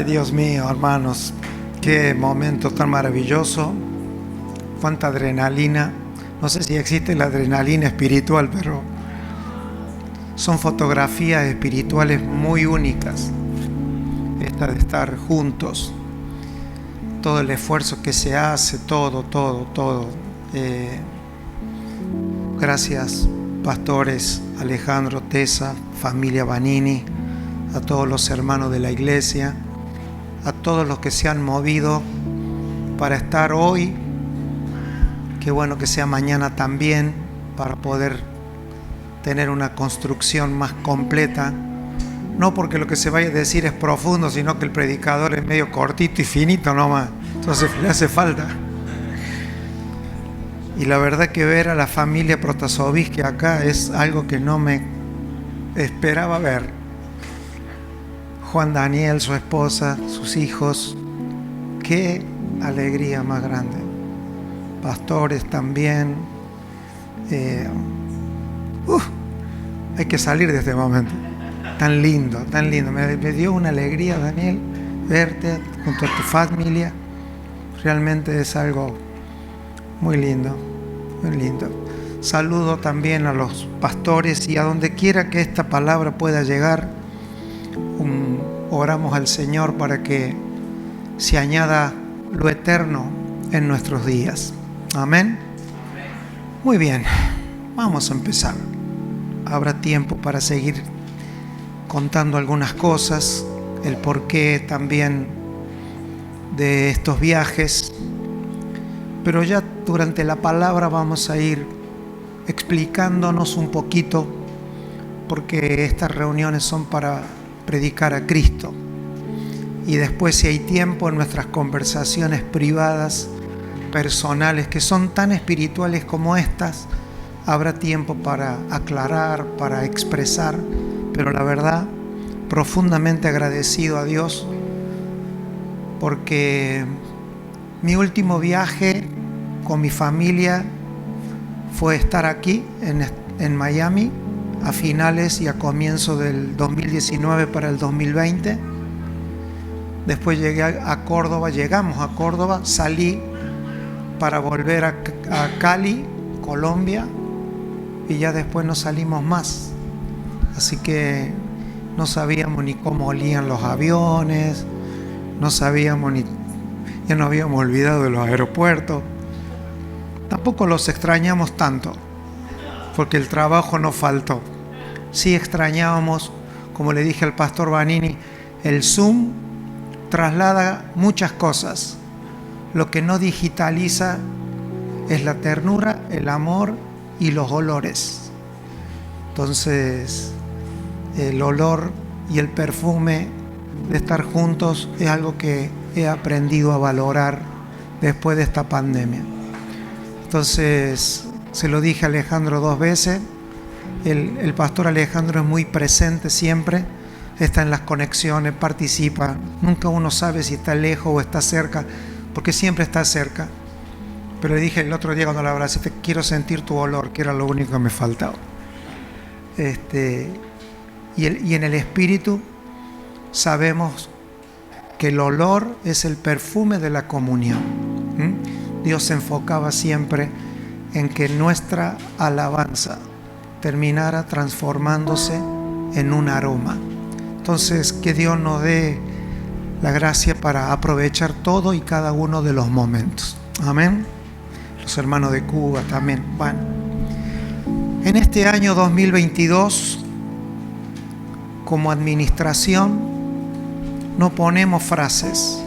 Ay, Dios mío, hermanos, qué momento tan maravilloso, cuánta adrenalina. No sé si existe la adrenalina espiritual, pero son fotografías espirituales muy únicas. Esta de estar juntos, todo el esfuerzo que se hace, todo. Gracias, pastores Alejandro, Tessa, familia Vanini, a todos los hermanos de la iglesia, a todos los que se han movido para estar hoy. Qué bueno que sea mañana también, para poder tener una construcción más completa. No porque lo que se vaya a decir es profundo, sino que el predicador es medio cortito y finito nomás. Entonces le hace falta. Y la verdad que ver a la familia Protasovich acá es algo que no me esperaba ver. Juan Daniel, su esposa, sus hijos. Qué alegría más grande. Pastores también. Hay que salir de este momento. Tan lindo, tan lindo. Me dio una alegría, Daniel, verte junto a tu familia. Realmente es algo muy lindo, muy lindo. Saludo también a los pastores y a donde quiera que esta palabra pueda llegar. Oramos al Señor para que se añada lo eterno en nuestros días. Amén. Muy bien, vamos a empezar. Habrá tiempo para seguir contando algunas cosas, el porqué también de estos viajes, pero ya durante la palabra vamos a ir explicándonos un poquito, porque estas reuniones son para predicar a Cristo, y después, si hay tiempo, en nuestras conversaciones privadas, personales, que son tan espirituales como estas, habrá tiempo para aclarar, para expresar. Pero la verdad, profundamente agradecido a Dios, porque mi último viaje con mi familia fue estar aquí en Miami a finales y a comienzo del 2019 para el 2020. Después llegamos a Córdoba, salí para volver a Cali, Colombia, y ya después no salimos más. Así que no sabíamos ni cómo olían los aviones, no sabíamos ya nos habíamos olvidado de los aeropuertos. Tampoco los extrañamos tanto, porque el trabajo no faltó. Sí extrañábamos, como le dije al pastor Vanini, el Zoom traslada muchas cosas. Lo que no digitaliza es la ternura, el amor y los olores. Entonces, el olor y el perfume de estar juntos es algo que he aprendido a valorar después de esta pandemia. Entonces, se lo dije a Alejandro 2 veces. El pastor Alejandro es muy presente siempre, está en las conexiones, participa. Nunca uno sabe si está lejos o está cerca, porque siempre está cerca. Pero le dije el otro día cuando la abracé, quiero sentir tu olor, que era lo único que me faltaba. Y en el espíritu sabemos que el olor es el perfume de la comunión. Dios se enfocaba siempre en que nuestra alabanza terminara transformándose en un aroma. Entonces, que Dios nos dé la gracia para aprovechar todo y cada uno de los momentos. Amén. Los hermanos de Cuba también. Bueno, en este año 2022, como administración, no ponemos frases.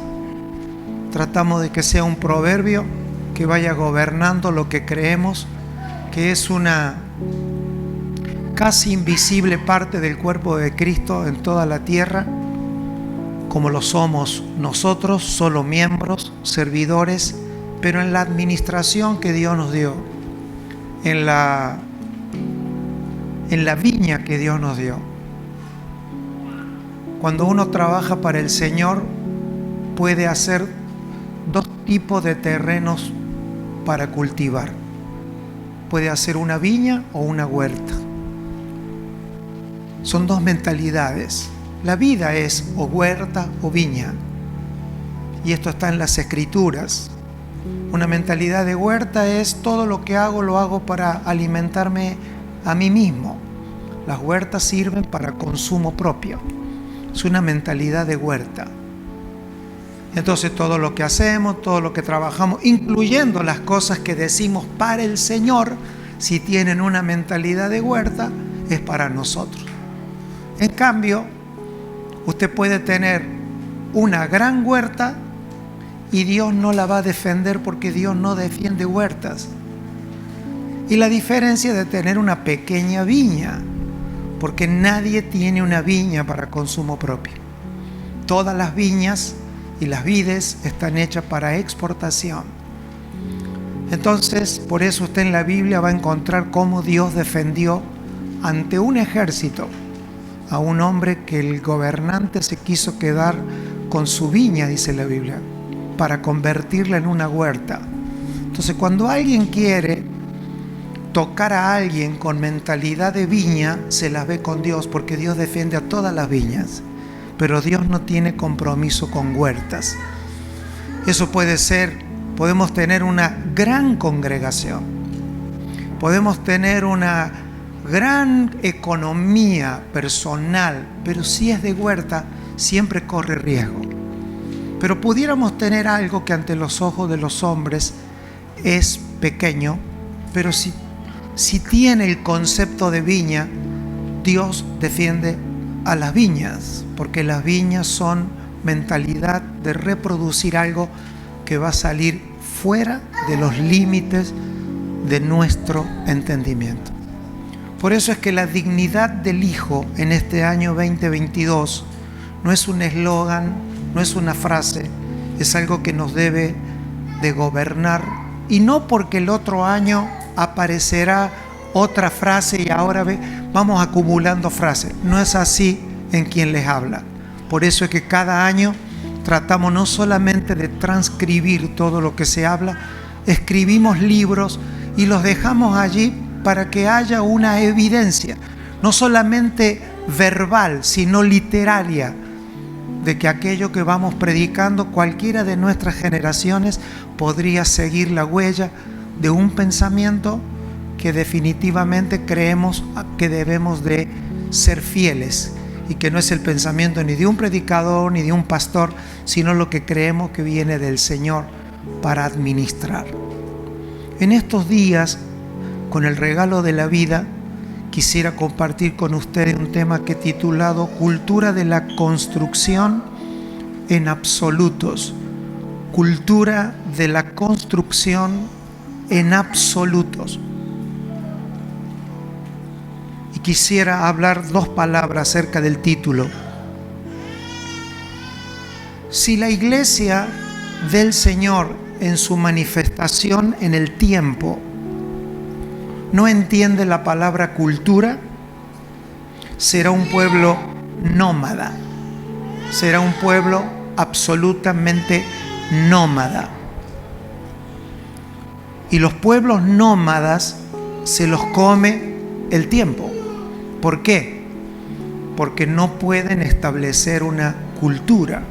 Tratamos de que sea un proverbio que vaya gobernando lo que creemos, que es una casi invisible parte del cuerpo de Cristo en toda la tierra, como lo somos nosotros, solo miembros, servidores, pero en la administración que Dios nos dio, en la viña que Dios nos dio. Cuando uno trabaja para el Señor, puede hacer dos tipos de terrenos para cultivar. Puede hacer una viña o una huerta. Son dos mentalidades. La vida es o huerta o viña. Y esto está en las Escrituras. Una mentalidad de huerta es todo lo que hago, lo hago para alimentarme a mí mismo. Las huertas sirven para consumo propio. Es una mentalidad de huerta. Entonces todo lo que hacemos, todo lo que trabajamos, incluyendo las cosas que decimos para el Señor, si tienen una mentalidad de huerta, es para nosotros. En cambio, usted puede tener una gran huerta y Dios no la va a defender porque Dios no defiende huertas. Y la diferencia de tener una pequeña viña, porque nadie tiene una viña para consumo propio. Todas las viñas y las vides están hechas para exportación. Entonces, por eso usted en la Biblia va a encontrar cómo Dios defendió ante un ejército a un hombre que el gobernante se quiso quedar con su viña, dice la Biblia, para convertirla en una huerta. Entonces, cuando alguien quiere tocar a alguien con mentalidad de viña, se las ve con Dios, porque Dios defiende a todas las viñas, pero Dios no tiene compromiso con huertas. Eso puede ser, podemos tener una gran congregación, podemos tener una gran economía personal, pero si es de huerta, siempre corre riesgo. Pero pudiéramos tener algo que ante los ojos de los hombres es pequeño, pero si tiene el concepto de viña, Dios defiende a las viñas, porque las viñas son mentalidad de reproducir algo que va a salir fuera de los límites de nuestro entendimiento. Por eso es que la dignidad del Hijo en este año 2022 no es un eslogan, no es una frase, es algo que nos debe de gobernar, y no porque el otro año aparecerá otra frase y ahora vamos acumulando frases. No es así en quien les habla. Por eso es que cada año tratamos no solamente de transcribir todo lo que se habla, escribimos libros y los dejamos allí para que haya una evidencia, no solamente verbal, sino literaria, de que aquello que vamos predicando, cualquiera de nuestras generaciones podría seguir la huella de un pensamiento que definitivamente creemos que debemos de ser fieles, y que no es el pensamiento ni de un predicador ni de un pastor, sino lo que creemos que viene del Señor para administrar. En estos días, con el regalo de la vida, quisiera compartir con ustedes un tema que he titulado Cultura de la construcción en absolutos. Cultura de la construcción en absolutos. Y quisiera hablar dos palabras acerca del título. Si la iglesia del Señor en su manifestación en el tiempo no entiende la palabra cultura, será un pueblo nómada, será un pueblo absolutamente nómada. Y los pueblos nómadas se los come el tiempo. ¿Por qué? Porque no pueden establecer una cultura.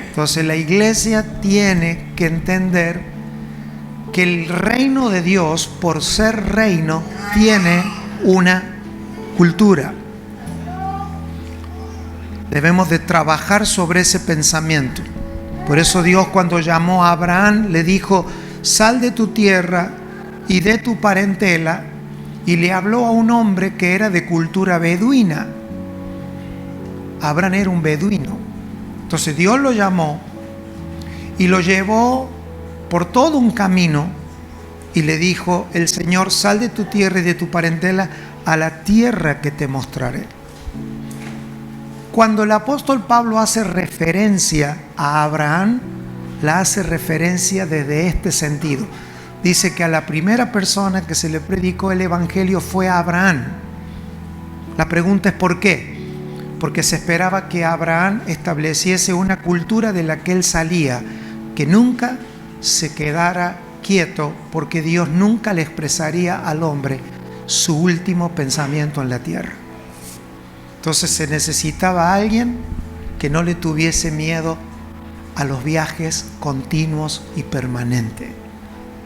Entonces la iglesia tiene que entender que el reino de Dios, por ser reino, tiene una cultura. Debemos de trabajar sobre ese pensamiento. Por eso Dios, cuando llamó a Abraham, le dijo: sal de tu tierra y de tu parentela, y le habló a un hombre que era de cultura beduina. Abraham era un beduino. Entonces Dios lo llamó y lo llevó por todo un camino y le dijo el Señor: sal de tu tierra y de tu parentela a la tierra que te mostraré. Cuando el apóstol Pablo hace referencia a Abraham, la hace referencia desde este sentido. Dice que a la primera persona que se le predicó el evangelio fue a Abraham. La pregunta es ¿por qué? Porque se esperaba que Abraham estableciese una cultura de la que él salía, que nunca se quedara quieto, porque Dios nunca le expresaría al hombre su último pensamiento en la tierra. Entonces se necesitaba alguien que no le tuviese miedo a los viajes continuos y permanentes.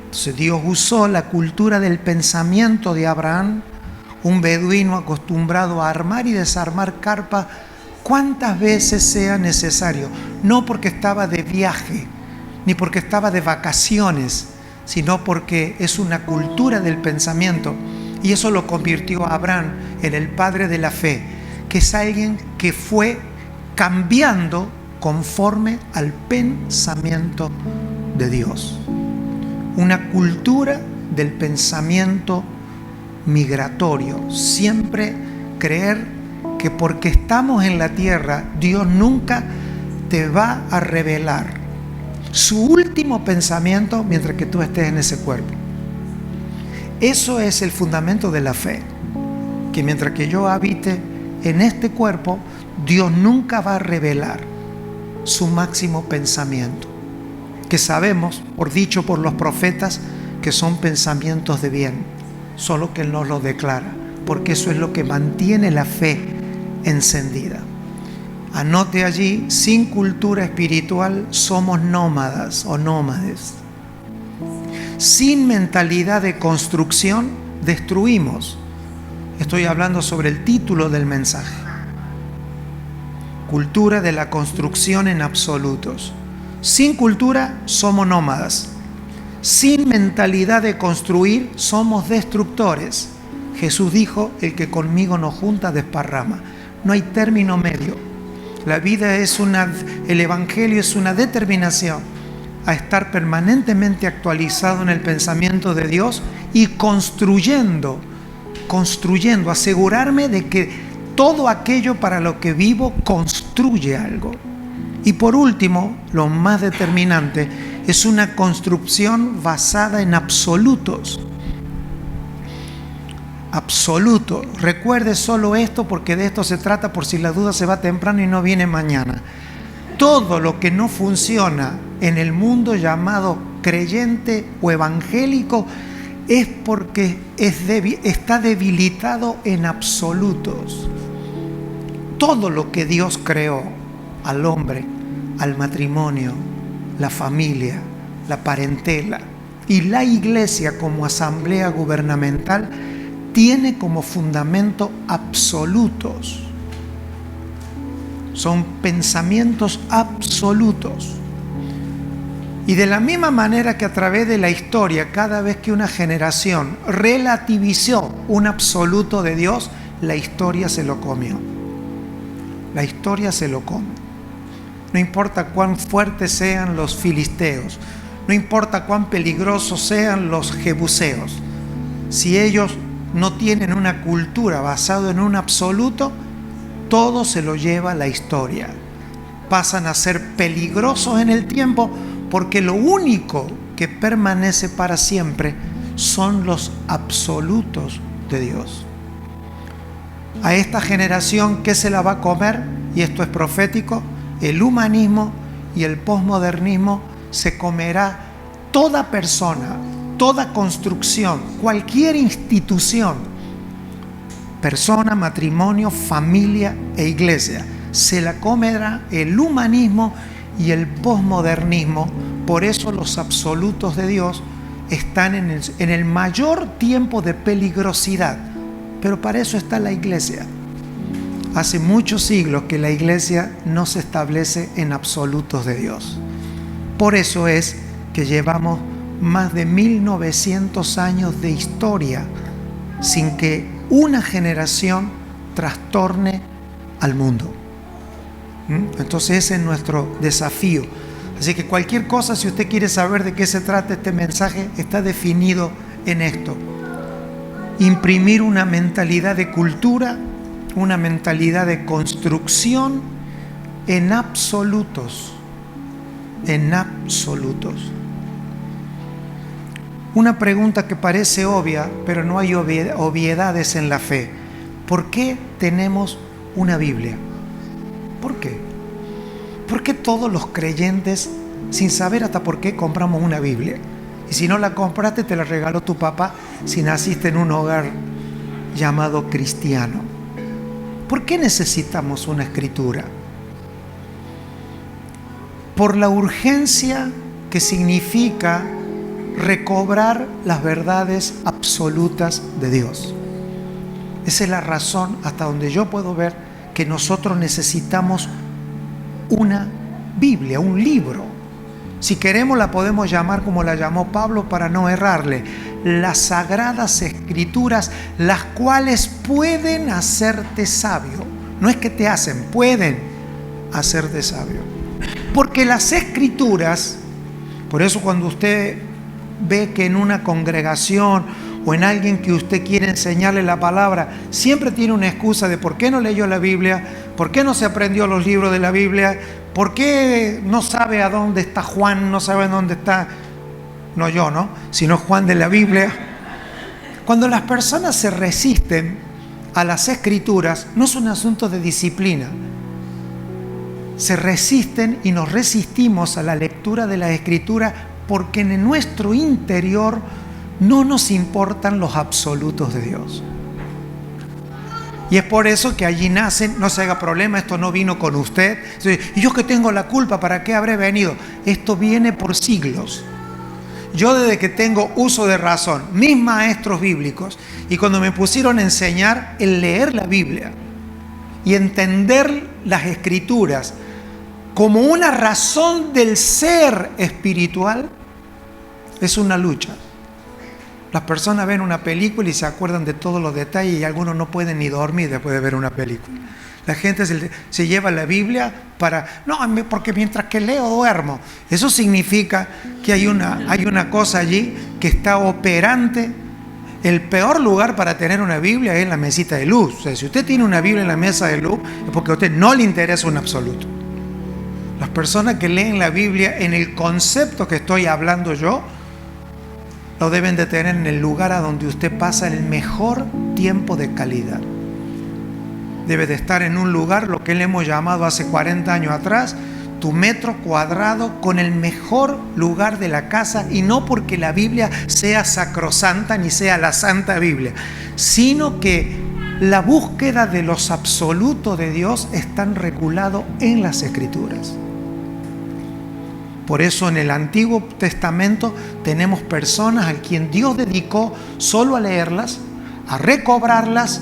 Entonces Dios usó la cultura del pensamiento de Abraham, un beduino acostumbrado a armar y desarmar carpa cuantas veces sea necesario, no porque estaba de viaje, ni porque estaba de vacaciones, sino porque es una cultura del pensamiento, y eso lo convirtió a Abraham en el padre de la fe, que es alguien que fue cambiando conforme al pensamiento de Dios. Una cultura del pensamiento migratorio, siempre creer que porque estamos en la tierra, Dios nunca te va a revelar su último pensamiento mientras que tú estés en ese cuerpo. Eso es el fundamento de la fe, que mientras que yo habite en este cuerpo, Dios nunca va a revelar su máximo pensamiento, que sabemos, por dicho por los profetas, que son pensamientos de bien, solo que Él nos lo declara, porque eso es lo que mantiene la fe encendida. Anote allí, sin cultura espiritual somos nómadas o nómades. Sin mentalidad de construcción destruimos. Estoy hablando sobre el título del mensaje. Cultura de la construcción en absolutos. Sin cultura somos nómadas. Sin mentalidad de construir somos destructores. Jesús dijo, el que conmigo no junta desparrama. No hay término medio. La vida el Evangelio es una determinación a estar permanentemente actualizado en el pensamiento de Dios y construyendo, asegurarme de que todo aquello para lo que vivo construye algo. Y por último, lo más determinante, es una construcción basada en absolutos. Absoluto. Recuerde solo esto, porque de esto se trata, por si la duda se va temprano y no viene mañana. Todo lo que no funciona en el mundo llamado creyente o evangélico es porque está debilitado en absolutos. Todo lo que Dios creó al hombre, al matrimonio, la familia, la parentela y la iglesia como asamblea gubernamental tiene como fundamento absolutos. Son pensamientos absolutos. Y de la misma manera que a través de la historia, cada vez que una generación relativizó un absoluto de Dios, la historia se lo comió. La historia se lo come. No importa cuán fuertes sean los filisteos, no importa cuán peligrosos sean los jebuseos, si ellos no tienen una cultura basada en un absoluto, todo se lo lleva la historia. Pasan a ser peligrosos en el tiempo porque lo único que permanece para siempre son los absolutos de Dios. A esta generación, ¿qué se la va a comer? Y esto es profético. El humanismo y el posmodernismo se comerá toda persona, toda construcción, cualquier institución, persona, matrimonio, familia e iglesia. Se la comerá el humanismo y el posmodernismo. Por eso los absolutos de Dios están en el mayor tiempo de peligrosidad. Pero para eso está la iglesia. Hace muchos siglos que la iglesia no se establece en absolutos de Dios. Por eso es que llevamos más de 1900 años de historia sin que una generación trastorne al mundo. Entonces ese es nuestro desafío. Así que cualquier cosa, si usted quiere saber de qué se trata este mensaje, está definido en esto. Imprimir una mentalidad de cultura, una mentalidad de construcción en absolutos. En absolutos. Una pregunta que parece obvia, pero no hay obviedades en la fe. ¿Por qué tenemos una Biblia? ¿Por qué? ¿Por qué todos los creyentes, sin saber hasta por qué, compramos una Biblia? Y si no la compraste, te la regaló tu papá si naciste en un hogar llamado cristiano. ¿Por qué necesitamos una escritura? Por la urgencia que significa recobrar las verdades absolutas de Dios. Esa es la razón, hasta donde yo puedo ver, que nosotros necesitamos una Biblia, un libro. Si queremos la podemos llamar como la llamó Pablo para no errarle: las sagradas escrituras, las cuales pueden hacerte sabio. No es que te hacen, pueden hacerte sabio. Porque las escrituras, por eso cuando usted ve que en una congregación o en alguien que usted quiere enseñarle la palabra, siempre tiene una excusa de por qué no leyó la Biblia, por qué no se aprendió los libros de la Biblia, por qué no sabe a dónde está Juan, no sabe dónde está, no yo, ¿no?, sino Juan de la Biblia. Cuando las personas se resisten a las escrituras, no es un asunto de disciplina. Se resisten y nos resistimos a la lectura de la escritura porque en nuestro interior no nos importan los absolutos de Dios. Y es por eso que allí nacen, no se haga problema, esto no vino con usted. Y yo que tengo la culpa, ¿para qué habré venido? Esto viene por siglos. Yo desde que tengo uso de razón, mis maestros bíblicos, y cuando me pusieron a enseñar el leer la Biblia y entender las escrituras como una razón del ser espiritual, es una lucha. Las personas ven una película y se acuerdan de todos los detalles y algunos no pueden ni dormir después de ver una película. La gente se lleva la Biblia para, no, porque mientras que leo duermo. Eso significa que hay una cosa allí que está operante. El peor lugar para tener una Biblia es la mesita de luz. O sea, si usted tiene una Biblia en la mesa de luz, es porque a usted no le interesa un absoluto. Las personas que leen la Biblia en el concepto que estoy hablando yo, lo deben de tener en el lugar a donde usted pasa el mejor tiempo de calidad. Debe de estar en un lugar, lo que le hemos llamado hace 40 años atrás, tu metro cuadrado con el mejor lugar de la casa, y no porque la Biblia sea sacrosanta ni sea la Santa Biblia, sino que la búsqueda de los absolutos de Dios están regulados en las Escrituras. Por eso en el Antiguo Testamento tenemos personas a quien Dios dedicó solo a leerlas, a recobrarlas,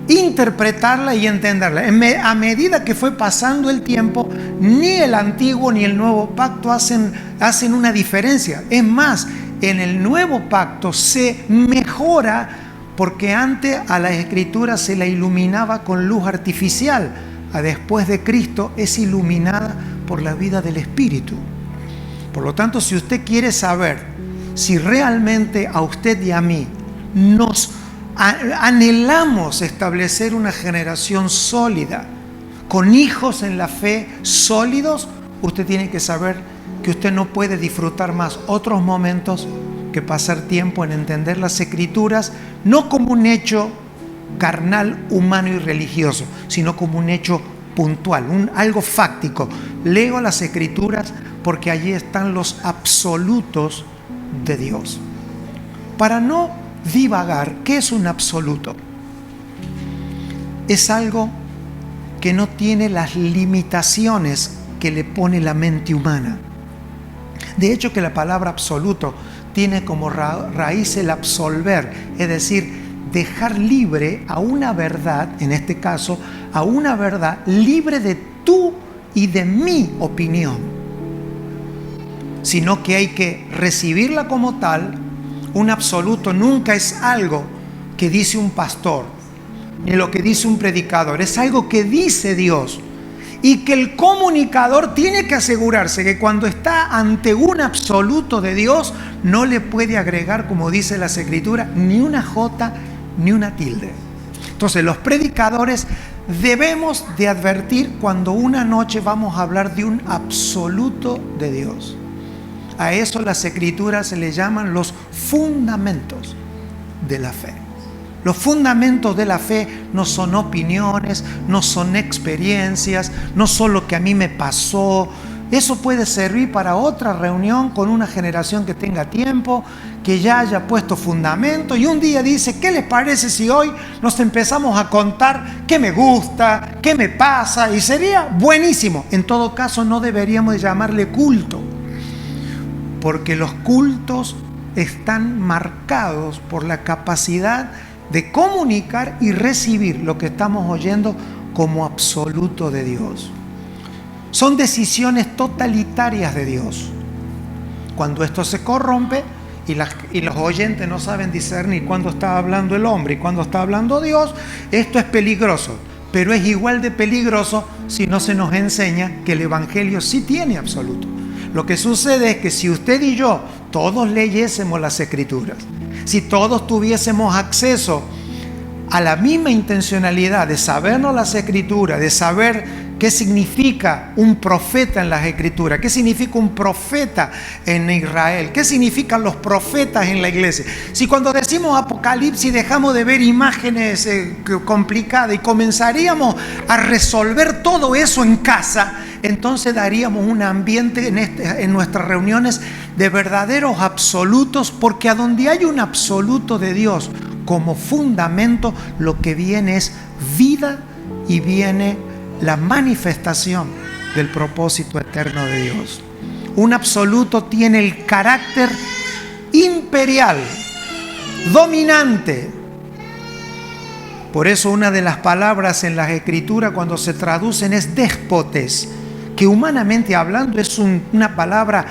interpretarlas y entenderlas. A medida que fue pasando el tiempo, ni el Antiguo ni el Nuevo Pacto hacen una diferencia. Es más, en el Nuevo Pacto se mejora, porque antes a la Escritura se la iluminaba con luz artificial. Después de Cristo es iluminada por la vida del Espíritu. Por lo tanto, si usted quiere saber si realmente a usted y a mí nos anhelamos establecer una generación sólida, con hijos en la fe sólidos, usted tiene que saber que usted no puede disfrutar más otros momentos que pasar tiempo en entender las Escrituras, no como un hecho carnal, humano y religioso, sino como un hecho puntual, algo fáctico. Leo las Escrituras porque allí están los absolutos de Dios. Para no divagar, ¿qué es un absoluto? Es algo que no tiene las limitaciones que le pone la mente humana. De hecho, que la palabra absoluto tiene como raíz el absolver, es decir, dejar libre a una verdad, en este caso, a una verdad libre de tu y de mi opinión, sino que hay que recibirla como tal. Un absoluto nunca es algo que dice un pastor, ni lo que dice un predicador, es algo que dice Dios, y que el comunicador tiene que asegurarse que cuando está ante un absoluto de Dios no le puede agregar, como dice las Escrituras, ni una jota ni una tilde. Entonces los predicadores debemos de advertir cuando una noche vamos a hablar de un absoluto de Dios. A eso las Escrituras se le llaman los fundamentos de la fe. Los fundamentos de la fe no son opiniones, no son experiencias, no son lo que a mí me pasó, Eso puede servir para otra reunión con una generación que tenga tiempo, que ya haya puesto fundamento y un día dice, ¿qué les parece si hoy nos empezamos a contar qué me gusta, qué me pasa? Y sería buenísimo. En todo caso, no deberíamos de llamarle culto, porque los cultos están marcados por la capacidad de comunicar y recibir lo que estamos oyendo como absoluto de Dios. Son decisiones totalitarias de Dios. Cuando esto se corrompe y los oyentes no saben discernir cuándo está hablando el hombre y cuándo está hablando Dios, esto es peligroso. Pero es igual de peligroso si no se nos enseña que el Evangelio sí tiene absoluto. Lo que sucede es que si usted y yo todos leyésemos las Escrituras, si todos tuviésemos acceso a la misma intencionalidad de sabernos las Escrituras, de saber qué significa un profeta en las Escrituras, qué significa un profeta en Israel, qué significan los profetas en la iglesia. Si cuando decimos Apocalipsis dejamos de ver imágenes complicadas y comenzaríamos a resolver todo eso en casa, entonces daríamos un ambiente en nuestras reuniones de verdaderos absolutos, porque a donde hay un absoluto de Dios como fundamento, lo que viene es vida y viene la manifestación del propósito eterno de Dios. Un absoluto tiene el carácter imperial, dominante. Por eso una de las palabras en las Escrituras cuando se traducen es déspotes, que humanamente hablando es una palabra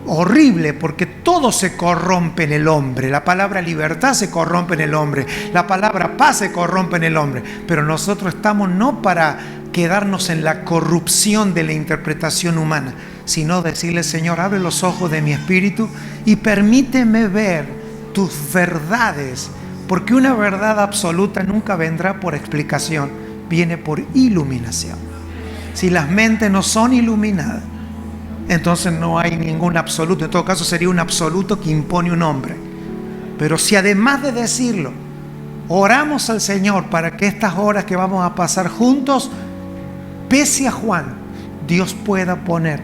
horrible, porque todo se corrompe en el hombre. La palabra libertad se corrompe en el hombre, la palabra paz se corrompe en el hombre, pero nosotros estamos no para quedarnos en la corrupción de la interpretación humana, sino decirle, Señor, abre los ojos de mi espíritu y permíteme ver tus verdades, porque una verdad absoluta nunca vendrá por explicación, viene por iluminación. Si las mentes no son iluminadas, entonces no hay ningún absoluto. En todo caso sería un absoluto que impone un hombre. Pero si además de decirlo, oramos al Señor para que estas horas que vamos a pasar juntos, pese a Juan, Dios pueda poner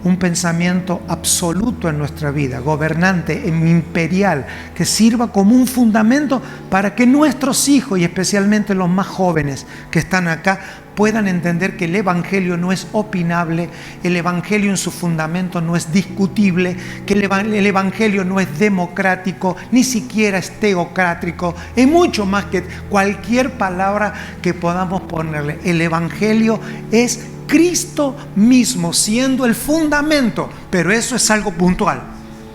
un pensamiento absoluto en nuestra vida, gobernante, imperial, que sirva como un fundamento para que nuestros hijos, y especialmente los más jóvenes que están acá, puedan entender que el Evangelio no es opinable, el Evangelio en su fundamento no es discutible, que el Evangelio no es democrático, ni siquiera es teocrático, es mucho más que cualquier palabra que podamos ponerle. El Evangelio es Cristo mismo siendo el fundamento, pero eso es algo puntual,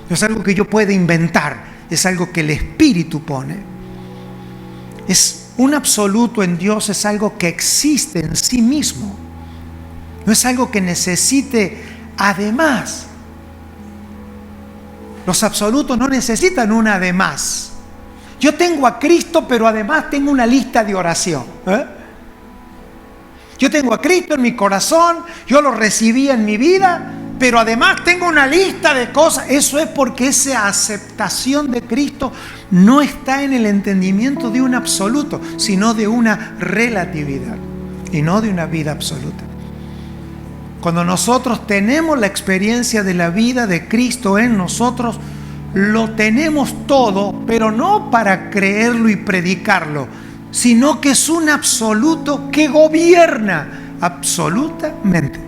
no es algo que yo pueda inventar, es algo que el Espíritu pone. Es un absoluto en Dios, es algo que existe en sí mismo, no es algo que necesite además. Los absolutos no necesitan un además. Yo tengo a Cristo, pero además tengo una lista de oración. Yo tengo a Cristo en mi corazón, yo lo recibí en mi vida, pero además tengo una lista de cosas. Eso es porque esa aceptación de Cristo no está en el entendimiento de un absoluto, sino de una relatividad y no de una vida absoluta. Cuando nosotros tenemos la experiencia de la vida de Cristo en nosotros, lo tenemos todo, pero no para creerlo y predicarlo, sino que es un absoluto que gobierna absolutamente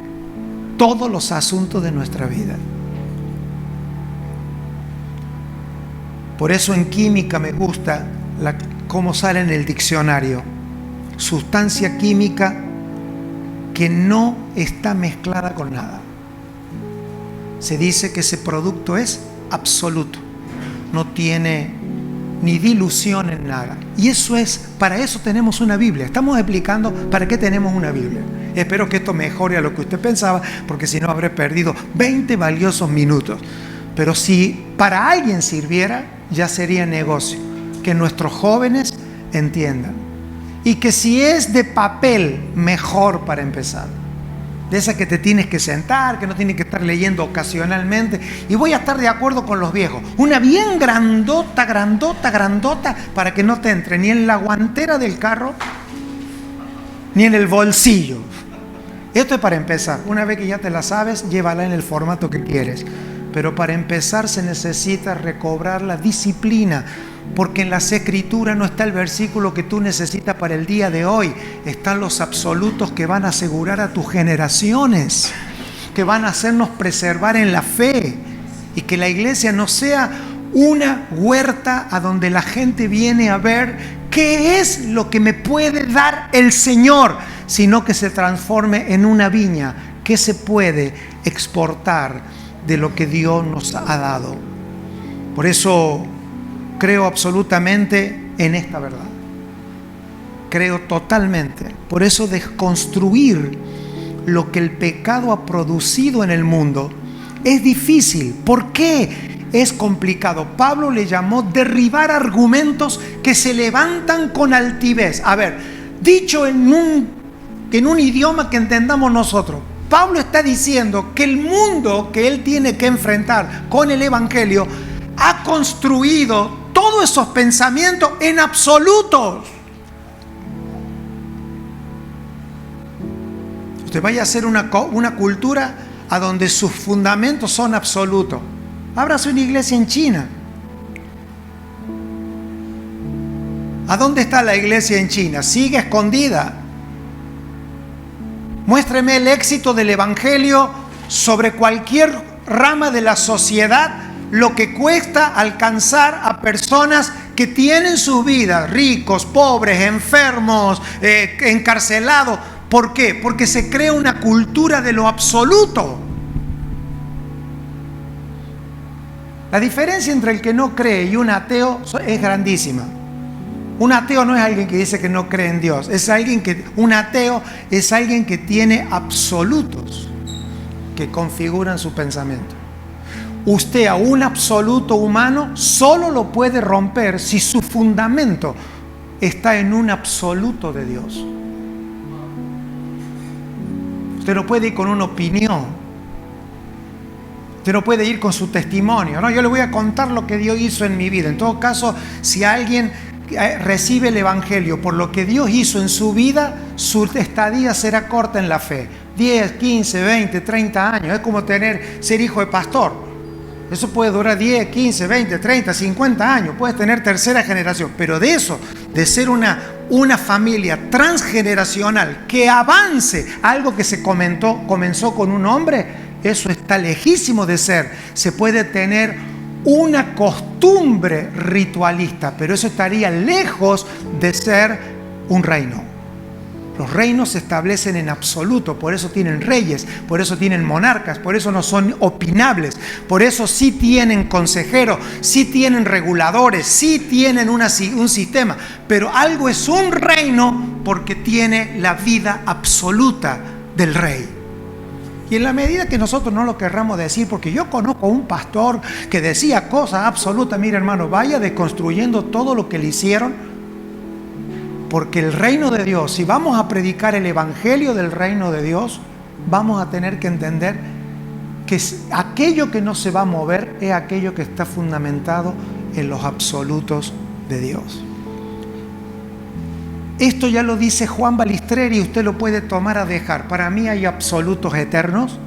todos los asuntos de nuestra vida. Por eso en química me gusta cómo sale en el diccionario: sustancia química que no está mezclada con nada. Se dice que ese producto es absoluto, no tiene ni dilución en nada. Y eso es, para eso tenemos una Biblia. Estamos explicando para qué tenemos una Biblia. Espero que esto mejore a lo que usted pensaba, porque si no habré perdido 20 valiosos minutos. Pero si para alguien sirviera, ya sería negocio. Que nuestros jóvenes entiendan. Y que si es de papel, mejor para empezar. De esa que te tienes que sentar, que no tienes que estar leyendo ocasionalmente. Y voy a estar de acuerdo con los viejos. Una bien grandota, para que no te entre ni en la guantera del carro, ni en el bolsillo. Esto es para empezar. Una vez que ya te la sabes, llévala en el formato que quieres. Pero para empezar se necesita recobrar la disciplina, porque en las Escrituras no está el versículo que tú necesitas para el día de hoy. Están los absolutos que van a asegurar a tus generaciones, que van a hacernos preservar en la fe, y que la iglesia no sea una huerta a donde la gente viene a ver qué es lo que me puede dar el Señor, sino que se transforme en una viña que se puede exportar de lo que Dios nos ha dado. Por eso creo absolutamente en esta verdad. Creo totalmente. Por eso desconstruir lo que el pecado ha producido en el mundo es difícil. ¿Por qué es complicado? Pablo le llamó derribar argumentos que se levantan con altivez. A ver, dicho en un idioma que entendamos nosotros, Pablo está diciendo que el mundo que él tiene que enfrentar con el Evangelio ha construido todos esos pensamientos en absolutos. Usted vaya a hacer una cultura a donde sus fundamentos son absolutos. Ábrase una iglesia en China. ¿A dónde está la iglesia en China? Sigue escondida. Muéstreme el éxito del Evangelio sobre cualquier rama de la sociedad, lo que cuesta alcanzar a personas que tienen sus vidas, ricos, pobres, enfermos, encarcelados. ¿Por qué? Porque se crea una cultura de lo absoluto. La diferencia entre el que no cree y un ateo es grandísima. Un ateo no es alguien que dice que no cree en Dios. Un ateo es alguien que tiene absolutos que configuran su pensamiento. Usted a un absoluto humano solo lo puede romper si su fundamento está en un absoluto de Dios. Usted no puede ir con una opinión. Usted no puede ir con su testimonio. No, yo le voy a contar lo que Dios hizo en mi vida. En todo caso, si alguien recibe el Evangelio por lo que Dios hizo en su vida, su estadía será corta en la fe. 10, 15, 20, 30 años. Es como ser hijo de pastor. Eso puede durar 10, 15, 20, 30, 50 años. Puedes tener tercera generación. Pero de eso, de ser una familia transgeneracional que avance, algo que comenzó con un hombre, eso está lejísimo de ser. Se puede tener una costumbre ritualista, pero eso estaría lejos de ser un reino. Los reinos se establecen en absoluto, por eso tienen reyes, por eso tienen monarcas, por eso no son opinables, por eso sí tienen consejeros, sí tienen reguladores, sí tienen un sistema, pero algo es un reino porque tiene la vida absoluta del rey. Y en la medida que nosotros no lo querramos decir, porque yo conozco a un pastor que decía cosas absolutas, mira hermano, vaya deconstruyendo todo lo que le hicieron, porque el reino de Dios, si vamos a predicar el evangelio del reino de Dios, vamos a tener que entender que aquello que no se va a mover es aquello que está fundamentado en los absolutos de Dios. Esto ya lo dice Juan Balistreri y usted lo puede tomar a dejar. Para mí hay absolutos eternos.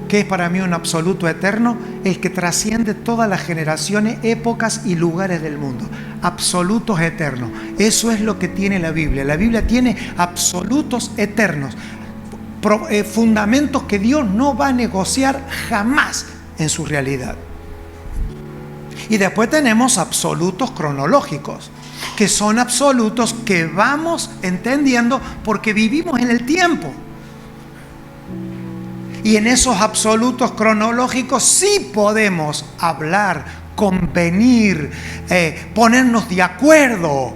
¿Qué es para mí un absoluto eterno? El que trasciende todas las generaciones, épocas y lugares del mundo. Absolutos eternos. Eso es lo que tiene la Biblia. La Biblia tiene absolutos eternos. Fundamentos que Dios no va a negociar jamás en su realidad. Y después tenemos absolutos cronológicos, que son absolutos que vamos entendiendo porque vivimos en el tiempo. Y en esos absolutos cronológicos sí podemos hablar, convenir, ponernos de acuerdo.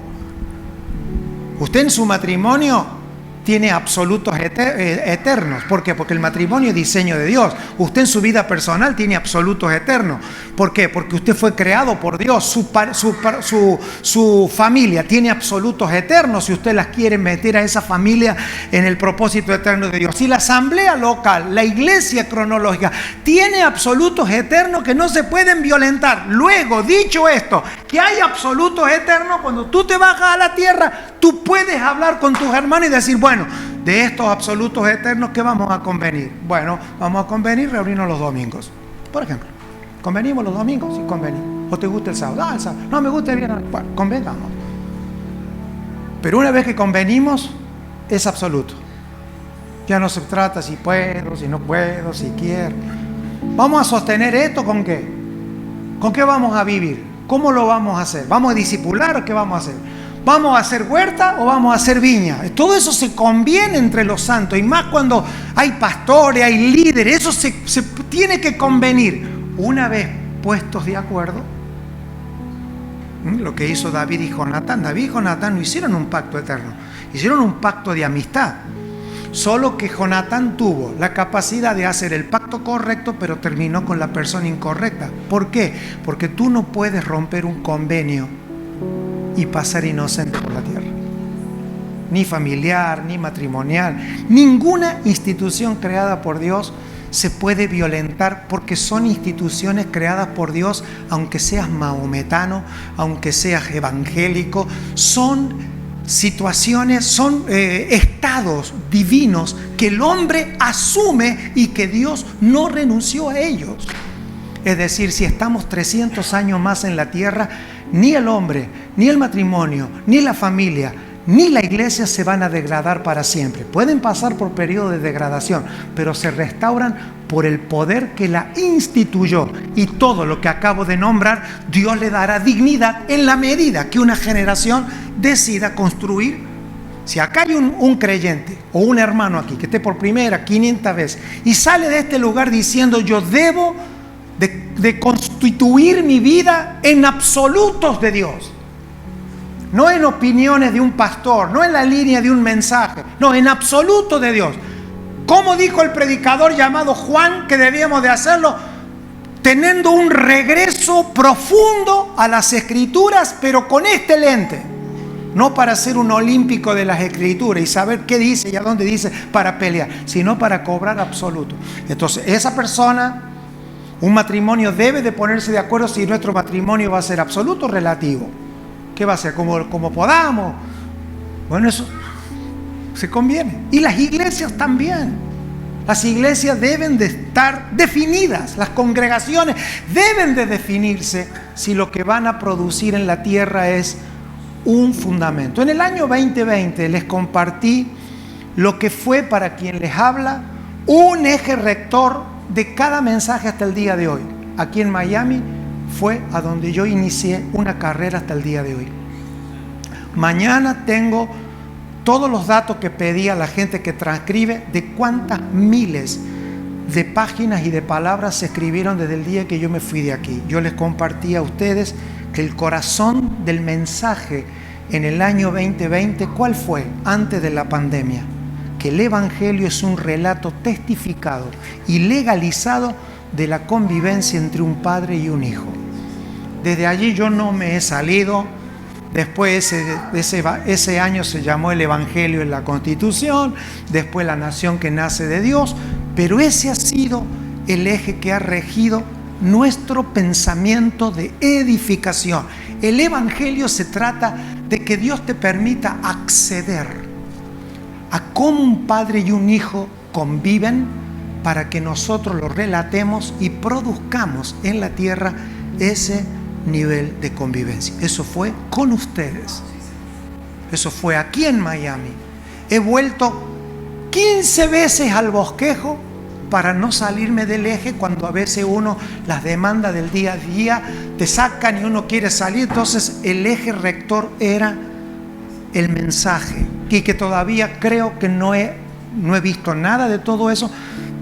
Usted en su matrimonio tiene absolutos eternos. ¿Por qué? Porque el matrimonio es diseño de Dios. Usted en su vida personal tiene absolutos eternos. ¿Por qué? Porque usted fue creado por Dios. Su familia tiene absolutos eternos si usted las quiere meter a esa familia en el propósito eterno de Dios. Y la asamblea local, la iglesia cronológica, tiene absolutos eternos que no se pueden violentar. Luego, dicho esto, que hay absolutos eternos, cuando tú te bajas a la tierra, tú puedes hablar con tus hermanos y decir, bueno, de estos absolutos eternos, ¿qué vamos a convenir? Bueno, vamos a convenir reunirnos los domingos, por ejemplo. ¿Convenimos los domingos? Sí, convenimos. ¿O te gusta el sábado? Ah, el sábado. No, me gusta el viernes. Bueno, convengamos. Pero una vez que convenimos, es absoluto. Ya no se trata si puedo, si no puedo, si quiero. ¿Vamos a sostener esto con qué? ¿Con qué vamos a vivir? ¿Cómo lo vamos a hacer? ¿Vamos a discipular o qué vamos a hacer? ¿Vamos a hacer huerta o vamos a hacer viña? Todo eso se conviene entre los santos, y más cuando hay pastores, hay líderes, eso se tiene que convenir. Una vez puestos de acuerdo, lo que hizo David y Jonatán. David y Jonatán no hicieron un pacto eterno, hicieron un pacto de amistad. Solo que Jonatán tuvo la capacidad de hacer el pacto correcto, pero terminó con la persona incorrecta. ¿Por qué? Porque tú no puedes romper un convenio y pasar inocente por la tierra. Ni familiar, ni matrimonial. Ninguna institución creada por Dios se puede violentar, porque son instituciones creadas por Dios, aunque seas mahometano, aunque seas evangélico. Son situaciones, son estados divinos que el hombre asume y que Dios no renunció a ellos. Es decir, si estamos 300 años más en la tierra, ni el hombre, ni el matrimonio, ni la familia, ni la iglesia se van a degradar para siempre. Pueden pasar por periodos de degradación, pero se restauran por el poder que la instituyó. Y todo lo que acabo de nombrar, Dios le dará dignidad en la medida que una generación decida construir. Si acá hay un creyente o un hermano aquí que esté por primera 500 veces y sale de este lugar diciendo: yo debo de constituir mi vida en absolutos de Dios, no en opiniones de un pastor, no en la línea de un mensaje, no, en absoluto de Dios. ¿Cómo dijo el predicador llamado Juan que debíamos de hacerlo? Teniendo un regreso profundo a las Escrituras, pero con este lente. No para ser un olímpico de las Escrituras y saber qué dice y a dónde dice para pelear, sino para cobrar absoluto. Entonces, esa persona, un matrimonio debe de ponerse de acuerdo si nuestro matrimonio va a ser absoluto o relativo. ¿Qué va a ser? Como podamos. Bueno, eso se conviene. Y las iglesias también. Las iglesias deben de estar definidas. Las congregaciones deben de definirse si lo que van a producir en la tierra es un fundamento. En el año 2020 les compartí lo que fue, para quien les habla, un eje rector de cada mensaje hasta el día de hoy. Aquí en Miami fue a donde yo inicié una carrera hasta el día de hoy. Mañana tengo todos los datos que pedí a la gente que transcribe, de cuántas miles de páginas y de palabras se escribieron desde el día que yo me fui de aquí. Yo les compartí a ustedes que el corazón del mensaje en el año 2020, ¿cuál fue? Antes de la pandemia. Que el Evangelio es un relato testificado y legalizado de la convivencia entre un padre y un hijo. Desde allí yo no me he salido. Después ese año se llamó el Evangelio en la Constitución, después la nación que nace de Dios, pero ese ha sido el eje que ha regido nuestro pensamiento de edificación. El Evangelio se trata de que Dios te permita acceder a cómo un padre y un hijo conviven, para que nosotros lo relatemos y produzcamos en la tierra ese nivel de convivencia. Eso fue con ustedes. Eso fue aquí en Miami. He vuelto 15 veces al bosquejo para no salirme del eje, cuando a veces uno, las demandas del día a día te sacan y uno quiere salir. Entonces el eje rector era el mensaje, y que todavía creo que no he visto nada de todo eso,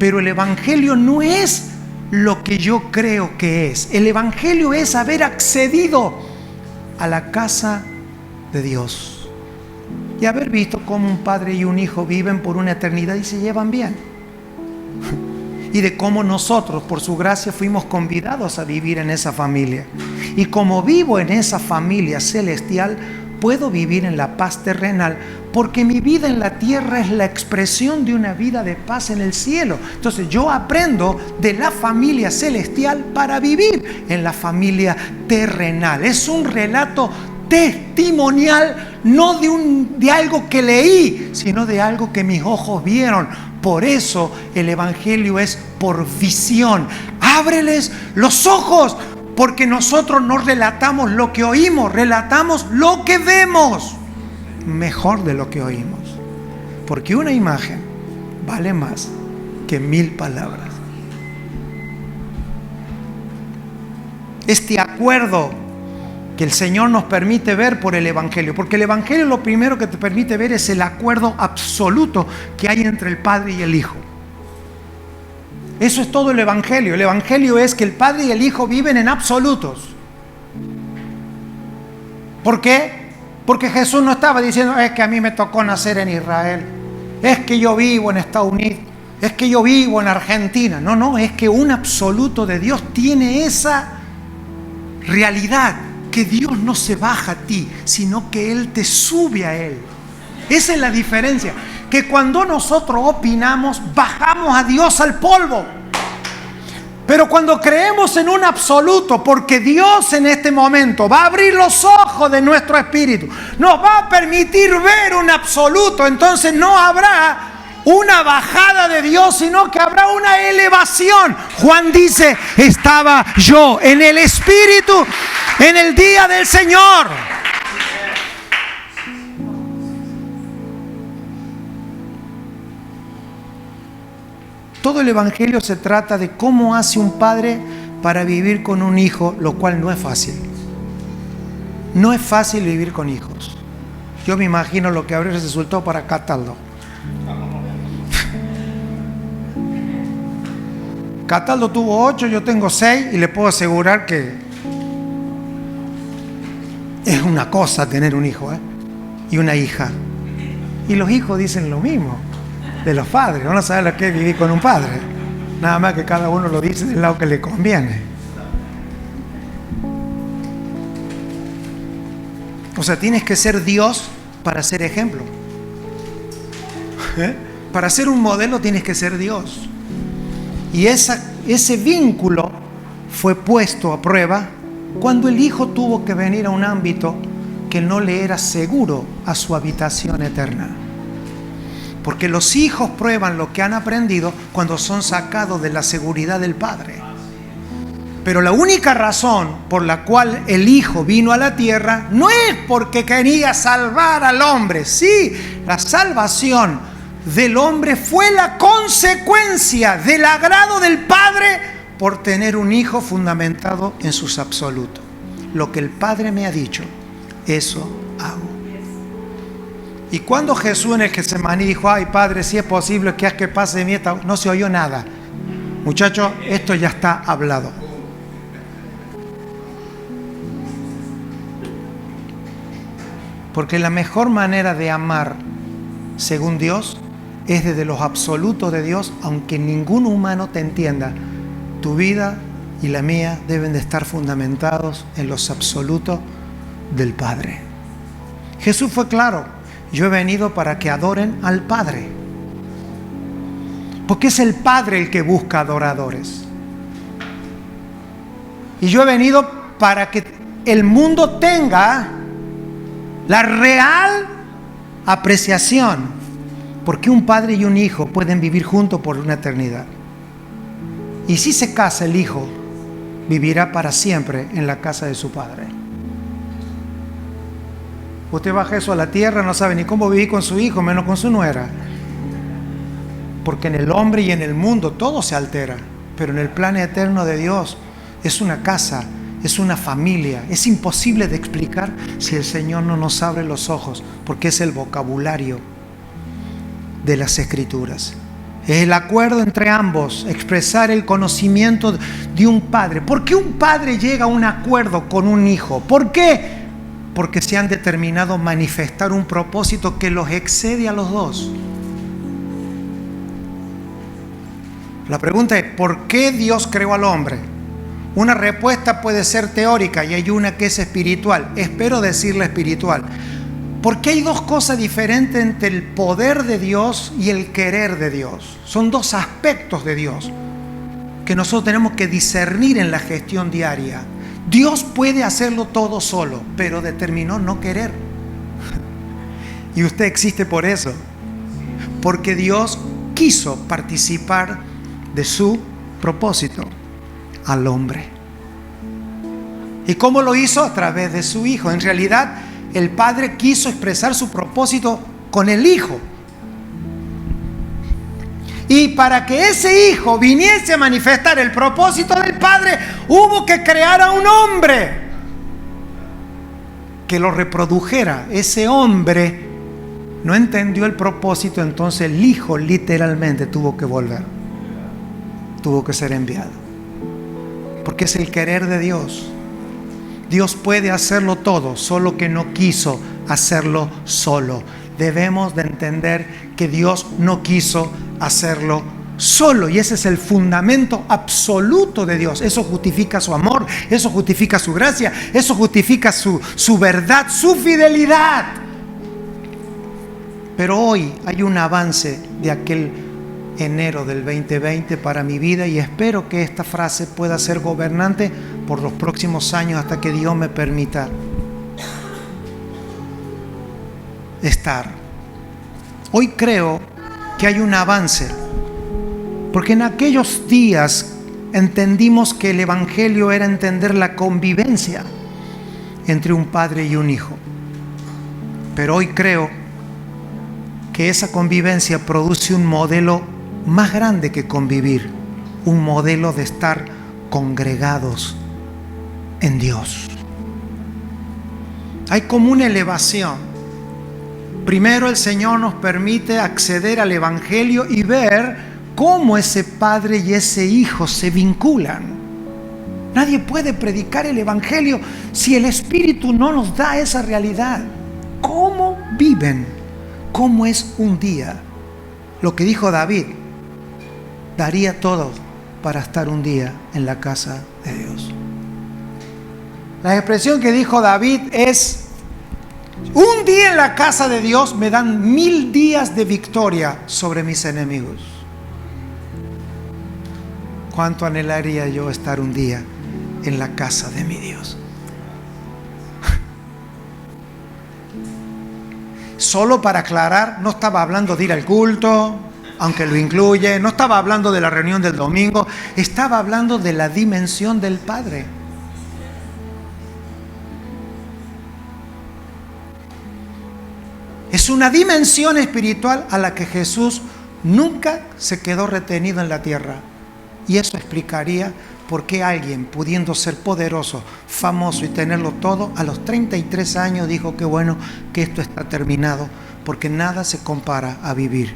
pero el Evangelio no es lo que yo creo que es. El Evangelio es haber accedido a la casa de Dios y haber visto cómo un padre y un hijo viven por una eternidad y se llevan bien, y de cómo nosotros por su gracia fuimos convidados a vivir en esa familia, y como vivo en esa familia celestial, puedo vivir en la paz terrenal, porque mi vida en la tierra es la expresión de una vida de paz en el cielo. Entonces yo aprendo de la familia celestial para vivir en la familia terrenal. Es un relato testimonial, no de algo que leí, sino de algo que mis ojos vieron. Por eso el Evangelio es por visión. Ábreles los ojos, porque nosotros no relatamos lo que oímos, relatamos lo que vemos, mejor de lo que oímos. Porque una imagen vale más que 1000 palabras. Este acuerdo que el Señor nos permite ver por el Evangelio, porque el Evangelio lo primero que te permite ver es el acuerdo absoluto que hay entre el Padre y el Hijo. Eso es todo el Evangelio. El Evangelio es que el Padre y el Hijo viven en absolutos. ¿Por qué? Porque Jesús no estaba diciendo, es que a mí me tocó nacer en Israel, es que yo vivo en Estados Unidos, es que yo vivo en Argentina. No, es que un absoluto de Dios tiene esa realidad, que Dios no se baja a ti, sino que Él te sube a Él. Esa es la diferencia, que cuando nosotros opinamos, bajamos a Dios al polvo. Pero cuando creemos en un absoluto, porque Dios en este momento va a abrir los ojos de nuestro espíritu, nos va a permitir ver un absoluto, entonces no habrá una bajada de Dios, sino que habrá una elevación. Juan dice, estaba yo en el Espíritu en el día del Señor. Todo el Evangelio se trata de cómo hace un padre para vivir con un hijo, lo cual no es fácil. No es fácil vivir con hijos. Yo me imagino lo que habría resultado para Cataldo. Cataldo tuvo 8, yo tengo 6 y le puedo asegurar que es una cosa tener un hijo, y una hija. Y los hijos dicen lo mismo de los padres. No saben lo que es vivir con un padre. Nada más que cada uno lo dice del lado que le conviene. O sea, tienes que ser Dios para ser ejemplo. Para ser un modelo tienes que ser Dios. Y ese vínculo fue puesto a prueba cuando el hijo tuvo que venir a un ámbito que no le era seguro a su habitación eterna. Porque los hijos prueban lo que han aprendido cuando son sacados de la seguridad del padre. Pero la única razón por la cual el hijo vino a la tierra no es porque quería salvar al hombre. Sí, la salvación del hombre fue la consecuencia del agrado del Padre por tener un hijo fundamentado en sus absolutos. Lo que el Padre me ha dicho, eso hago. Y cuando Jesús en el Getsemaní dijo, ay Padre, si es posible que haz que pase de mí esta... no se oyó nada. Muchachos, esto ya está hablado. Porque la mejor manera de amar según Dios es desde los absolutos de Dios, aunque ningún humano te entienda. Tu vida y la mía deben de estar fundamentados en los absolutos del Padre. Jesús fue claro, yo he venido para que adoren al Padre. Porque es el Padre el que busca adoradores. Y yo he venido para que el mundo tenga la real apreciación. Porque un padre y un hijo pueden vivir juntos por una eternidad. Y si se casa el hijo, vivirá para siempre en la casa de su padre. Usted baja eso a la tierra, no sabe ni cómo vivir con su hijo, menos con su nuera. Porque en el hombre y en el mundo todo se altera. Pero en el plan eterno de Dios es una casa, es una familia. Es imposible de explicar si el Señor no nos abre los ojos, porque es el vocabulario de las Escrituras. Es el acuerdo entre ambos, expresar el conocimiento de un padre. ¿Por qué un padre llega a un acuerdo con un hijo? ¿Por qué? Porque se han determinado manifestar un propósito que los excede a los dos. La pregunta es, ¿por qué Dios creó al hombre? Una respuesta puede ser teórica y hay una que es espiritual. Espero decirla espiritual. Porque hay dos cosas diferentes entre el poder de Dios y el querer de Dios. Son dos aspectos de Dios que nosotros tenemos que discernir en la gestión diaria. Dios puede hacerlo todo solo, pero determinó no querer. Y usted existe por eso. Porque Dios quiso participar de su propósito al hombre. ¿Y cómo lo hizo? A través de su Hijo. En realidad, el Padre quiso expresar su propósito con el Hijo. Y para que ese Hijo viniese a manifestar el propósito del Padre, hubo que crear a un hombre que lo reprodujera. Ese hombre no entendió el propósito, entonces el Hijo literalmente tuvo que volver. Tuvo que ser enviado. Porque es el querer de Dios. Dios puede hacerlo todo, solo que no quiso hacerlo solo. Debemos de entender que Dios no quiso hacerlo solo, y ese es el fundamento absoluto de Dios. Eso justifica su amor, eso justifica su gracia, eso justifica su verdad, su fidelidad. Pero hoy hay un avance de aquel enero del 2020 para mi vida, y espero que esta frase pueda ser gobernante por los próximos años hasta que Dios me permita estar. Hoy creo que hay un avance, porque en aquellos días entendimos que el Evangelio era entender la convivencia entre un padre y un hijo. Pero hoy creo que esa convivencia produce un modelo más grande que convivir, un modelo de estar congregados en Dios. Hay como una elevación. Primero el Señor nos permite acceder al Evangelio y ver cómo ese padre y ese hijo se vinculan. Nadie puede predicar el Evangelio si el Espíritu no nos da esa realidad. ¿Cómo viven? ¿Cómo es un día? Lo que dijo David: daría todo para estar un día en la casa de Dios. La expresión que dijo David es: un día en la casa de Dios me dan 1000 días de victoria sobre mis enemigos. ¿Cuánto anhelaría yo estar un día en la casa de mi Dios? Solo para aclarar, no estaba hablando de ir al culto, aunque lo incluye, no estaba hablando de la reunión del domingo, estaba hablando de la dimensión del Padre. Es una dimensión espiritual a la que Jesús nunca se quedó retenido en la tierra. Y eso explicaría por qué alguien, pudiendo ser poderoso, famoso y tenerlo todo, a los 33 años dijo: qué bueno que esto está terminado, porque nada se compara a vivir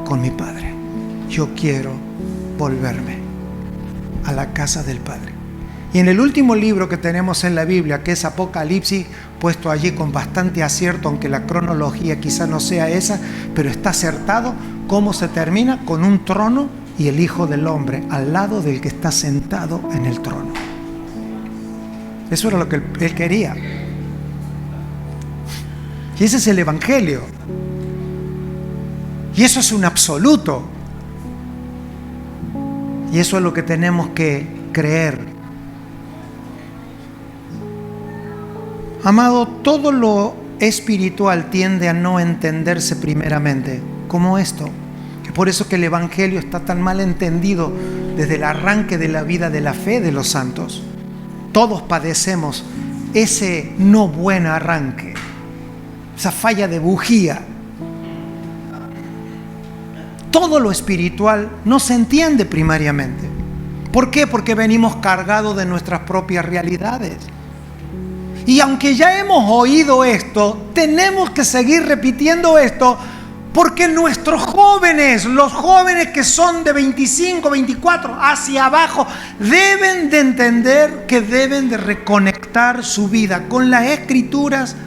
con mi Padre. Yo quiero volverme a la casa del Padre. Y en el último libro que tenemos en la Biblia, que es Apocalipsis, puesto allí con bastante acierto, aunque la cronología quizá no sea esa, pero está acertado, cómo se termina con un trono y el Hijo del Hombre al lado del que está sentado en el trono. Eso era lo que él quería. Y ese es el Evangelio. Y eso es un absoluto. Y eso es lo que tenemos que creer. Amado, todo lo espiritual tiende a no entenderse primeramente, como esto. Es por eso que el Evangelio está tan mal entendido desde el arranque de la vida de la fe de los santos. Todos padecemos ese no buen arranque, esa falla de bujía. Todo lo espiritual no se entiende primariamente. ¿Por qué? Porque venimos cargados de nuestras propias realidades. Y aunque ya hemos oído esto, tenemos que seguir repitiendo esto, porque nuestros jóvenes, los jóvenes que son de 25, 24 hacia abajo, deben de entender que deben de reconectar su vida con las Escrituras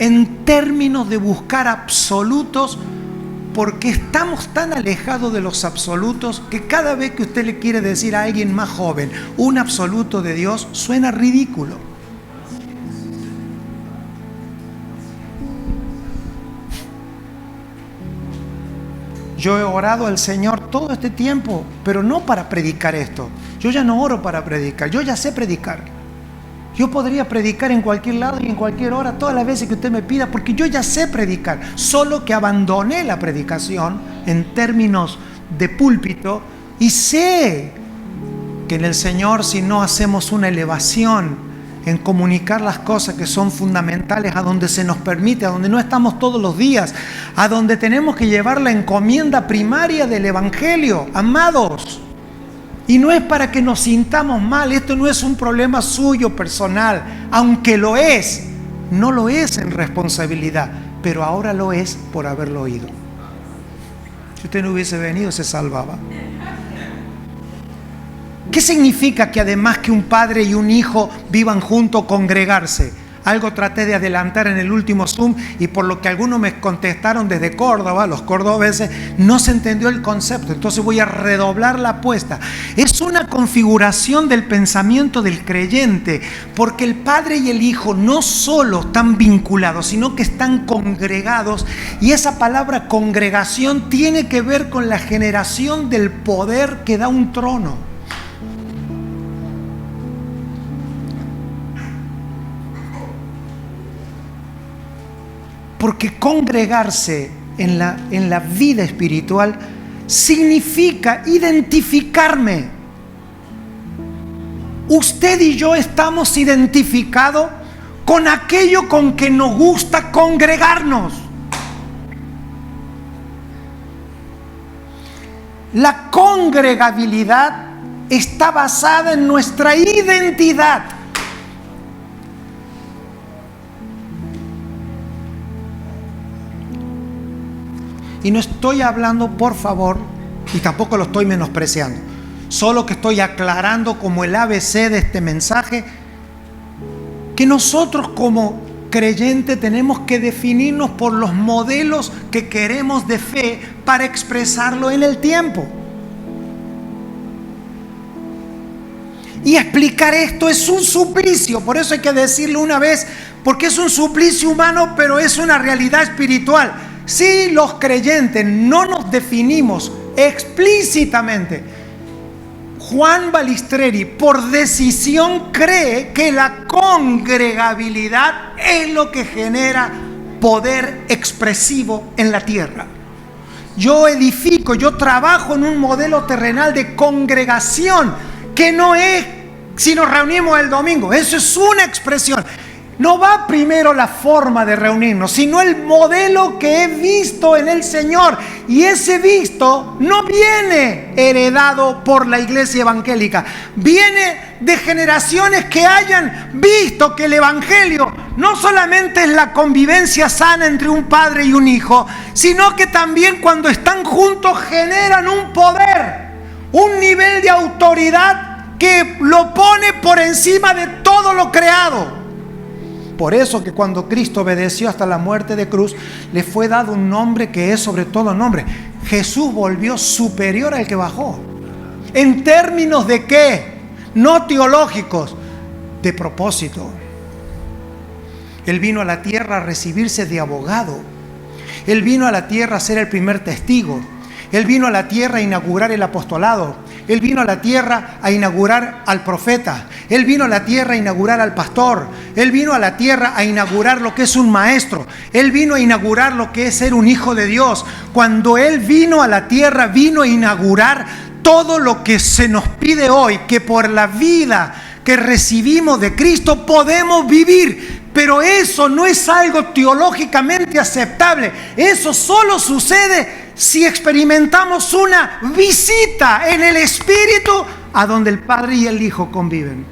en términos de buscar absolutos, porque estamos tan alejados de los absolutos que cada vez que usted le quiere decir a alguien más joven un absoluto de Dios, suena ridículo. Yo he orado al Señor todo este tiempo, pero no para predicar esto. Yo ya no oro para predicar, yo ya sé predicar. Yo podría predicar en cualquier lado y en cualquier hora, todas las veces que usted me pida, porque yo ya sé predicar. Solo que abandoné la predicación en términos de púlpito y sé que en el Señor, si no hacemos una elevación en comunicar las cosas que son fundamentales, a donde se nos permite, a donde no estamos todos los días, a donde tenemos que llevar la encomienda primaria del Evangelio, amados. Y no es para que nos sintamos mal, esto no es un problema suyo personal, aunque lo es, no lo es en responsabilidad, pero ahora lo es por haberlo oído. Si usted no hubiese venido, se salvaba. ¿Qué significa que además que un padre y un hijo vivan juntos, congregarse? Algo traté de adelantar en el último Zoom y por lo que algunos me contestaron desde Córdoba, los cordobeses, no se entendió el concepto. Entonces voy a redoblar la apuesta. Es una configuración del pensamiento del creyente, porque el padre y el hijo no solo están vinculados, sino que están congregados. Y esa palabra congregación tiene que ver con la generación del poder que da un trono. Porque congregarse en la vida espiritual significa identificarme. Usted y yo estamos identificados con aquello con que nos gusta congregarnos. La congregabilidad está basada en nuestra identidad. Y no estoy hablando, por favor, y tampoco lo estoy menospreciando, solo que estoy aclarando como el ABC de este mensaje, que nosotros como creyentes tenemos que definirnos por los modelos que queremos de fe para expresarlo en el tiempo. Y explicar esto es un suplicio, por eso hay que decirlo una vez, porque es un suplicio humano, pero es una realidad espiritual. Si los creyentes no nos definimos explícitamente, Juan Balistreri por decisión cree que la congregabilidad es lo que genera poder expresivo en la tierra. Yo edifico, yo trabajo en un modelo terrenal de congregación que no es si nos reunimos el domingo, eso es una expresión. No va primero la forma de reunirnos, sino el modelo que he visto en el Señor. Y ese visto no viene heredado por la iglesia evangélica. Viene de generaciones que hayan visto que el evangelio no solamente es la convivencia sana entre un padre y un hijo, sino que también cuando están juntos generan un poder, un nivel de autoridad que lo pone por encima de todo lo creado. Por eso que cuando Cristo obedeció hasta la muerte de cruz, le fue dado un nombre que es sobre todo nombre. Jesús volvió superior al que bajó. ¿En términos de qué? No teológicos, de propósito. Él vino a la tierra a recibirse de abogado. Él vino a la tierra a ser el primer testigo. Él vino a la tierra a inaugurar el apostolado. Él vino a la tierra a inaugurar al profeta. Él vino a la tierra a inaugurar al pastor. Él vino a la tierra a inaugurar lo que es un maestro. Él vino a inaugurar lo que es ser un hijo de Dios. Cuando Él vino a la tierra, vino a inaugurar todo lo que se nos pide hoy, que por la vida que recibimos de Cristo podemos vivir. Pero eso no es algo teológicamente aceptable. Eso solo sucede si experimentamos una visita en el Espíritu a donde el Padre y el Hijo conviven.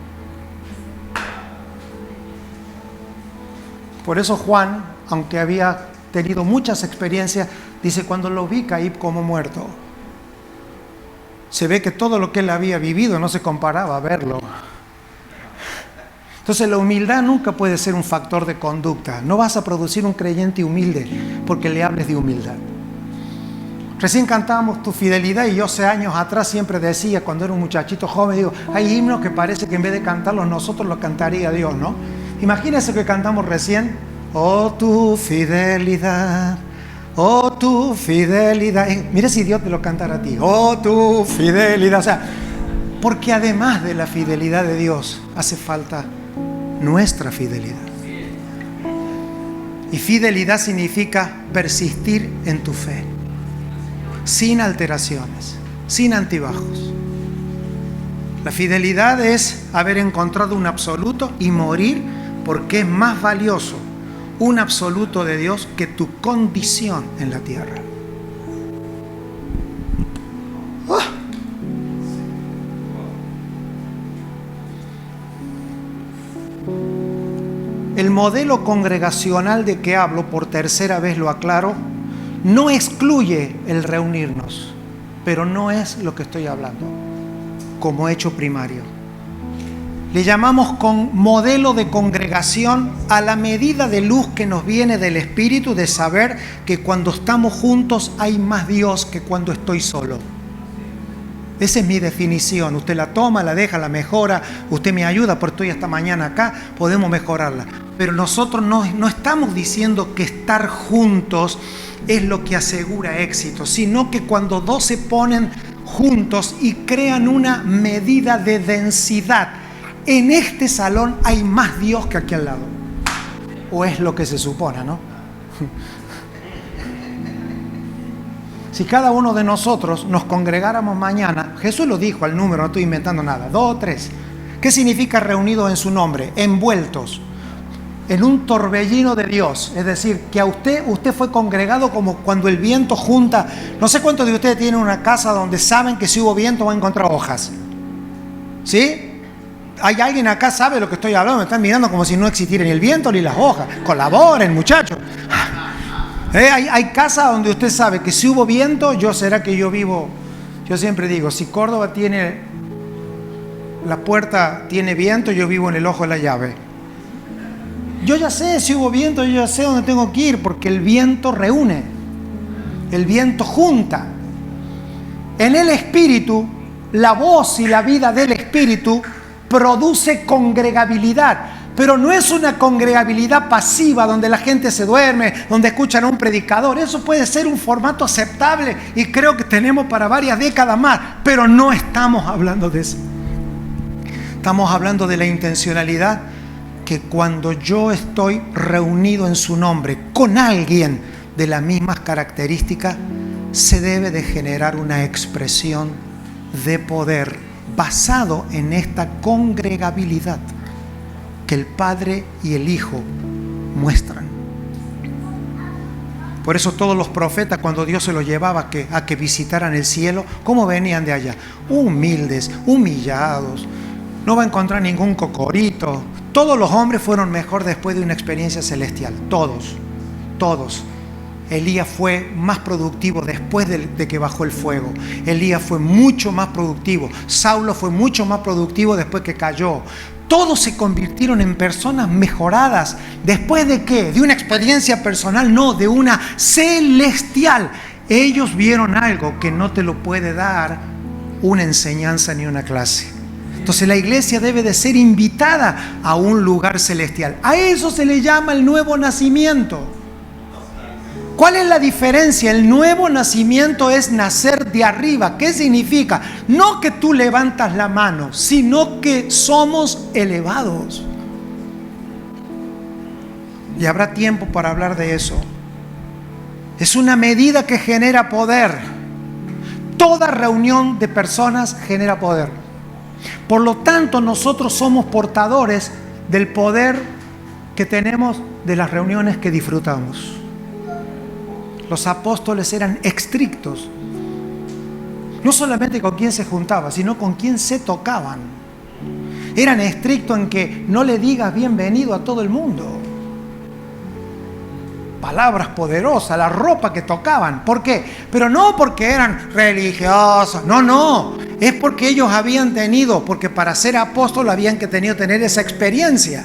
Por eso Juan, aunque había tenido muchas experiencias, dice: cuando lo vi caí como muerto. Se ve que todo lo que él había vivido no se comparaba a verlo. Entonces la humildad nunca puede ser un factor de conducta. No vas a producir un creyente humilde porque le hables de humildad. Recién cantábamos Tu Fidelidad y yo hace años atrás siempre decía, cuando era un muchachito joven, digo, hay himnos que parece que en vez de cantarlos nosotros los cantaría Dios, ¿no? Imagínense que cantamos recién, oh tu fidelidad, oh tu fidelidad. Mira si Dios te lo cantara a ti, oh tu fidelidad. O sea, porque además de la fidelidad de Dios hace falta nuestra fidelidad. Y fidelidad significa persistir en tu fe, sin alteraciones, sin altibajos. La fidelidad es haber encontrado un absoluto y morir porque es más valioso un absoluto de Dios que tu condición en la tierra. El modelo congregacional de que hablo, por tercera vez lo aclaro, no excluye el reunirnos, pero no es lo que estoy hablando como hecho primario. Le llamamos con modelo de congregación a la medida de luz que nos viene del Espíritu, de saber que cuando estamos juntos hay más Dios que cuando estoy solo. Esa es mi definición. Usted la toma, la deja, la mejora. Usted me ayuda porque estoy hasta mañana acá, podemos mejorarla. Pero nosotros no estamos diciendo que estar juntos es lo que asegura éxito, sino que cuando dos se ponen juntos y crean una medida de densidad, en este salón hay más Dios que aquí al lado. O es lo que se supone, ¿no? Si cada uno de nosotros nos congregáramos mañana, Jesús lo dijo al número, no estoy inventando nada, 2 o 3. ¿Qué significa reunidos en su nombre? Envueltos en un torbellino de Dios. Es decir, que a usted fue congregado como cuando el viento junta. No sé cuántos de ustedes tienen una casa donde saben que si hubo viento va a encontrar hojas. ¿Sí? ¿Hay alguien acá sabe lo que estoy hablando? Me están mirando como si no existiera ni el viento ni las hojas. Colaboren, muchachos. Hay casas donde usted sabe que si hubo viento, yo siempre digo, si Córdoba la puerta tiene viento, yo vivo en el ojo de la llave. Yo ya sé si hubo viento, yo ya sé dónde tengo que ir, porque el viento reúne, el viento junta. En el Espíritu, la voz y la vida del Espíritu produce congregabilidad, pero no es una congregabilidad pasiva donde la gente se duerme, donde escuchan a un predicador. Eso puede ser un formato aceptable y creo que tenemos para varias décadas más, pero no estamos hablando de eso. Estamos hablando de la intencionalidad, que cuando yo estoy reunido en su nombre con alguien de las mismas características, se debe de generar una expresión de poder basado en esta congregabilidad que el Padre y el Hijo muestran. Por eso todos los profetas, cuando Dios se los llevaba a que visitaran el cielo, ¿cómo venían de allá? Humildes, humillados. No va a encontrar ningún cocorito. Todos los hombres fueron mejor después de una experiencia celestial. Todos. Elías fue más productivo después de que bajó el fuego. Elías fue mucho más productivo. Saulo fue mucho más productivo después que cayó. Todos se convirtieron en personas mejoradas. ¿Después de qué? ¿De una experiencia personal? No, de una celestial. Ellos vieron algo que no te lo puede dar una enseñanza ni una clase. Entonces la iglesia debe de ser invitada a un lugar celestial. A eso se le llama el nuevo nacimiento. ¿Cuál es la diferencia? El nuevo nacimiento es nacer de arriba. ¿Qué significa? No que tú levantas la mano, sino que somos elevados. Y habrá tiempo para hablar de eso. Es una medida que genera poder. Toda reunión de personas genera poder. Por lo tanto, nosotros somos portadores del poder que tenemos de las reuniones que disfrutamos. Los apóstoles eran estrictos, no solamente con quién se juntaba, sino con quién se tocaban. Eran estrictos en que no le digas bienvenido a todo el mundo. Palabras poderosas, la ropa que tocaban. ¿Por qué? Pero no porque eran religiosos, no. Es porque ellos habían tenido, porque para ser apóstol habían que tener esa experiencia.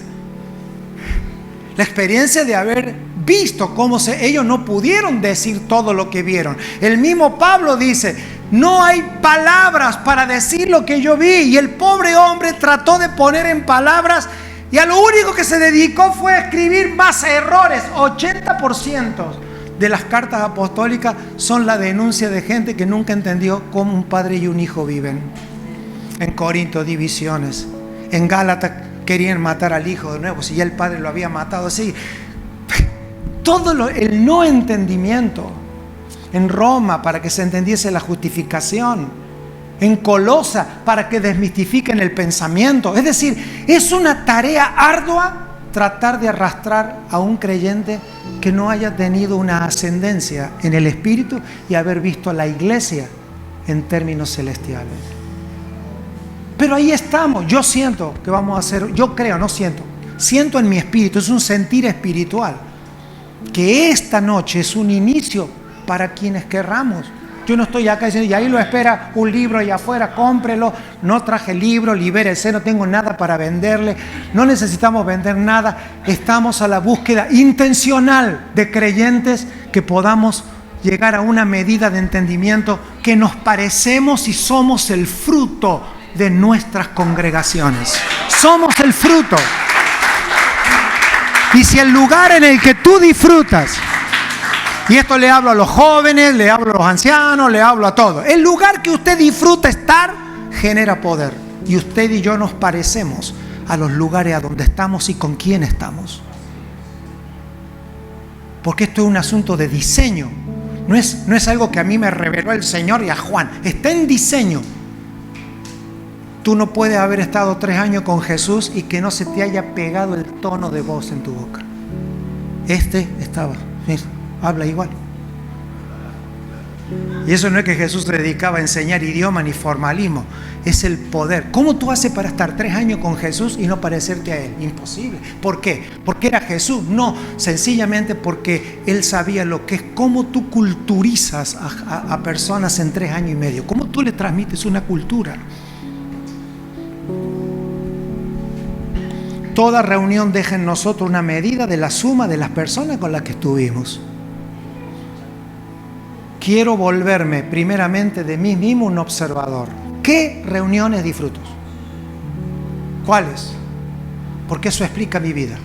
La experiencia de haber visto cómo ellos no pudieron decir todo lo que vieron. El mismo Pablo dice, no hay palabras para decir lo que yo vi. Y el pobre hombre trató de poner en palabras y a lo único que se dedicó fue a escribir más errores. 80% de las cartas apostólicas son la denuncia de gente que nunca entendió cómo un padre y un hijo viven. En Corinto, divisiones. En Gálatas, querían matar al hijo de nuevo, si ya el padre lo había matado. Así, todo el no entendimiento. En Roma, para que se entendiese la justificación. En Colosa, para que desmistifiquen el pensamiento. Es decir, es una tarea ardua tratar de arrastrar a un creyente que no haya tenido una ascendencia en el espíritu y haber visto a la iglesia en términos celestiales. Pero ahí estamos. Yo siento que vamos a hacer, yo creo, no siento, siento en mi espíritu, es un sentir espiritual, que esta noche es un inicio para quienes querramos. Yo no estoy acá diciendo, y ahí lo espera un libro allá afuera, cómprelo. No traje libro, libérese, no tengo nada para venderle. No necesitamos vender nada. Estamos a la búsqueda intencional de creyentes que podamos llegar a una medida de entendimiento que nos parecemos y somos el fruto de nuestras congregaciones. Somos el fruto. Y si el lugar en el que tú disfrutas, y esto le hablo a los jóvenes, le hablo a los ancianos, le hablo a todos, el lugar que usted disfruta estar genera poder. Y usted y yo nos parecemos a los lugares a donde estamos y con quién estamos. Porque esto es un asunto de diseño. No es algo que a mí me reveló el Señor y a Juan. Está en diseño. Tú no puedes haber estado 3 años con Jesús y que no se te haya pegado el tono de voz en tu boca. Estaba, mira, habla igual. Y eso no es que Jesús se dedicaba a enseñar idioma ni formalismo, es el poder. ¿Cómo tú haces para estar 3 años con Jesús y no parecerte a Él? Imposible. ¿Por qué? ¿Porque era Jesús? No, sencillamente porque Él sabía lo que es, cómo tú culturizas a personas en 3 años y medio, cómo tú le transmites una cultura. Toda reunión deja en nosotros una medida de la suma de las personas con las que estuvimos. Quiero volverme primeramente de mí mismo un observador. ¿Qué reuniones disfruto? ¿Cuáles? Porque eso explica mi vida,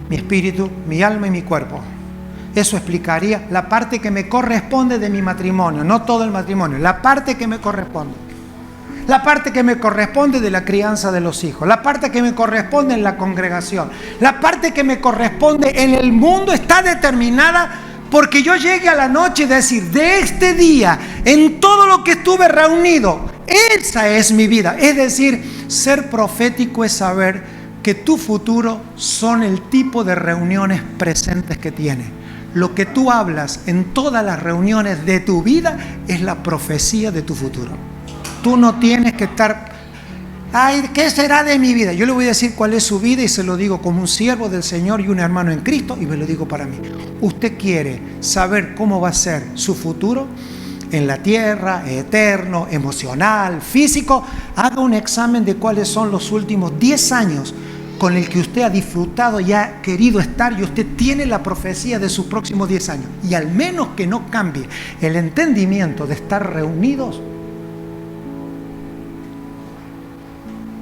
mi espíritu, mi alma y mi cuerpo. Eso explicaría la parte que me corresponde de mi matrimonio, no todo el matrimonio, la parte que me corresponde. La parte que me corresponde de la crianza de los hijos, la parte que me corresponde en la congregación, la parte que me corresponde en el mundo está determinada porque yo llegue a la noche y decir, de este día, en todo lo que estuve reunido, esa es mi vida. Es decir, ser profético es saber que tu futuro son el tipo de reuniones presentes que tienes. Lo que tú hablas en todas las reuniones de tu vida es la profecía de tu futuro. Tú no tienes que estar, ay, ¿qué será de mi vida? Yo le voy a decir cuál es su vida y se lo digo como un siervo del Señor y un hermano en Cristo y me lo digo para mí. Usted quiere saber cómo va a ser su futuro en la tierra, eterno, emocional, físico. Haga un examen de cuáles son los últimos 10 años con el que usted ha disfrutado y ha querido estar y usted tiene la profecía de sus próximos 10 años. Y al menos que no cambie el entendimiento de estar reunidos,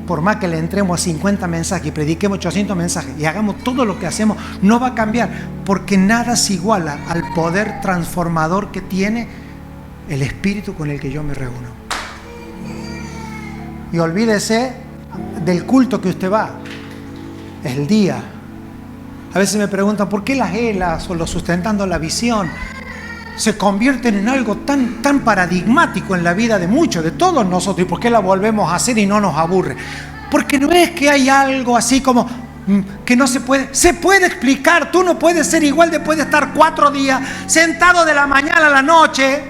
por más que le entremos a 50 mensajes y prediquemos 800 mensajes y hagamos todo lo que hacemos, no va a cambiar, porque nada se iguala al poder transformador que tiene el espíritu con el que yo me reúno. Y olvídese del culto que usted va, el día. A veces me preguntan, ¿por qué las ELAs o los sustentando la visión se convierten en algo tan paradigmático en la vida de muchos, de todos nosotros? ¿Y por qué la volvemos a hacer y no nos aburre? Porque no es que hay algo así como que no se puede explicar. Tú no puedes ser igual después de estar 4 días sentado de la mañana a la noche,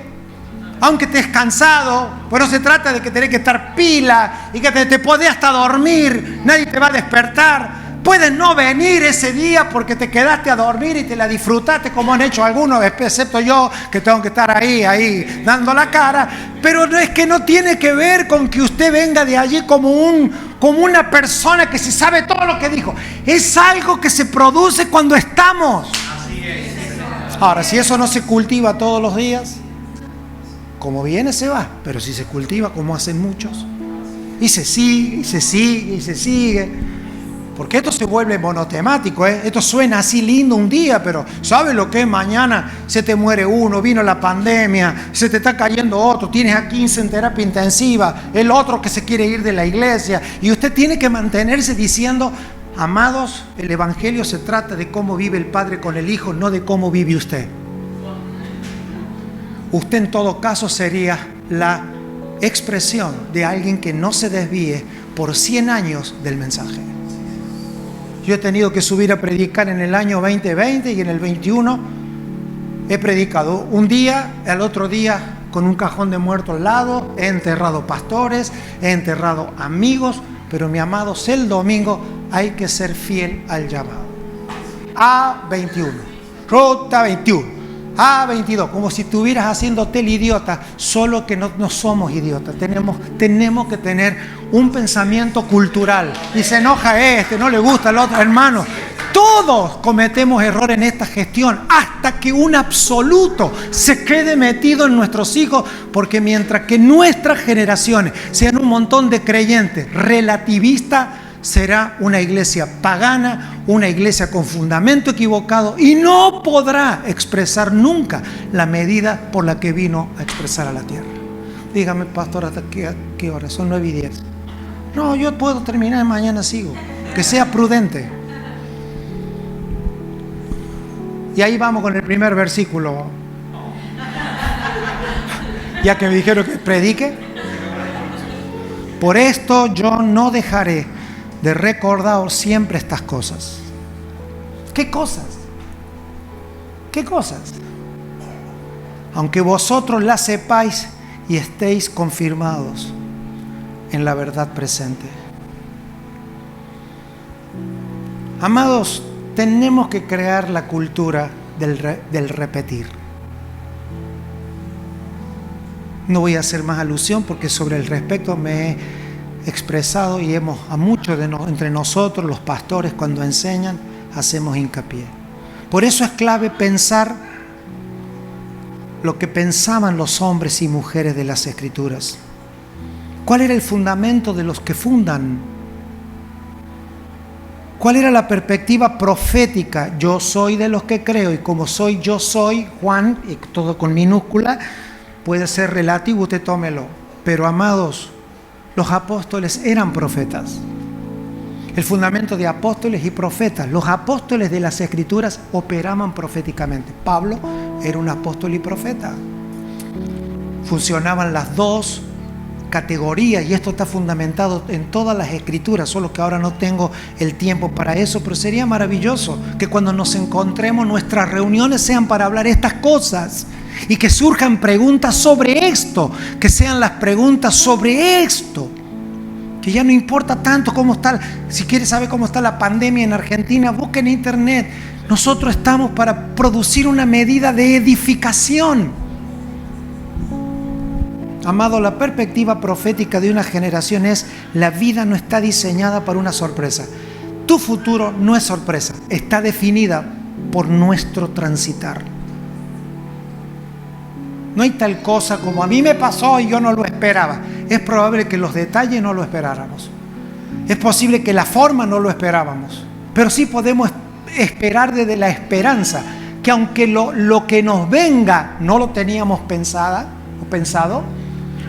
aunque estés cansado. Pero se trata de que tenés que estar pila y que te podés hasta dormir, nadie te va a despertar. Puedes no venir ese día porque te quedaste a dormir y te la disfrutaste como han hecho algunos, excepto yo, que tengo que estar ahí dando la cara. Pero no es que no tiene que ver con que usted venga de allí como una persona que se sabe todo lo que dijo. Es algo que se produce cuando estamos. Ahora, si eso no se cultiva todos los días, como viene se va. Pero si se cultiva como hacen muchos, y se sigue, y se sigue, y se sigue. Porque esto se vuelve monotemático, ¿eh? Esto suena así lindo un día, pero ¿sabes lo que es? Mañana se te muere uno, vino la pandemia, se te está cayendo otro, tienes a 15 en terapia intensiva, el otro que se quiere ir de la iglesia. Y usted tiene que mantenerse diciendo, amados, el Evangelio se trata de cómo vive el Padre con el Hijo, no de cómo vive usted. Usted en todo caso sería la expresión de alguien que no se desvíe por 100 años del mensaje. Yo he tenido que subir a predicar en el año 2020 y en el 21 he predicado un día, al otro día con un cajón de muertos al lado, he enterrado pastores, he enterrado amigos, pero mi amados, el domingo hay que ser fiel al llamado. A21, ruta 21. A22, como si estuvieras haciéndote el idiota, solo que no somos idiotas. Tenemos que tener un pensamiento cultural. Y se enoja no le gusta el otro. Hermano, todos cometemos errores en esta gestión hasta que un absoluto se quede metido en nuestros hijos, porque mientras que nuestras generaciones sean un montón de creyentes relativistas, será una iglesia pagana, una iglesia con fundamento equivocado y no podrá expresar nunca la medida por la que vino a expresar a la tierra. Dígame, pastor, ¿hasta qué hora? Son 9:10. No, yo puedo terminar, mañana sigo. Que sea prudente. Y ahí vamos con el primer versículo. Ya que me dijeron que predique. Por esto yo no dejaré de recordaros siempre estas cosas. ¿Qué cosas? ¿Qué cosas? Aunque vosotros las sepáis y estéis confirmados en la verdad presente. Amados, tenemos que crear la cultura del repetir. No voy a hacer más alusión porque sobre el respecto me he expresado y a muchos entre nosotros, los pastores, cuando enseñan, hacemos hincapié. Por eso es clave pensar lo que pensaban los hombres y mujeres de las Escrituras. ¿Cuál era el fundamento de los que fundan? ¿Cuál era la perspectiva profética? Yo soy de los que creo, y como soy, yo soy, Juan, y todo con minúscula, puede ser relativo, usted tómelo. Pero amados, los apóstoles eran profetas. El fundamento de apóstoles y profetas. Los apóstoles de las Escrituras operaban proféticamente. Pablo era un apóstol y profeta. Funcionaban las dos categorías y esto está fundamentado en todas las Escrituras, solo que ahora no tengo el tiempo para eso, pero sería maravilloso que cuando nos encontremos nuestras reuniones sean para hablar estas cosas. Y que surjan preguntas sobre esto, que sean las preguntas sobre esto, que ya no importa tanto cómo está. Si quieres saber cómo está la pandemia en Argentina, busca en internet. Nosotros estamos para producir una medida de edificación. Amado, la perspectiva profética de una generación es: la vida no está diseñada para una sorpresa. Tu futuro no es sorpresa, está definida por nuestro transitar. No hay tal cosa como a mí me pasó y yo no lo esperaba. Es probable que los detalles no lo esperáramos. Es posible que la forma no lo esperábamos. Pero sí podemos esperar desde la esperanza que aunque lo que nos venga no lo teníamos pensado,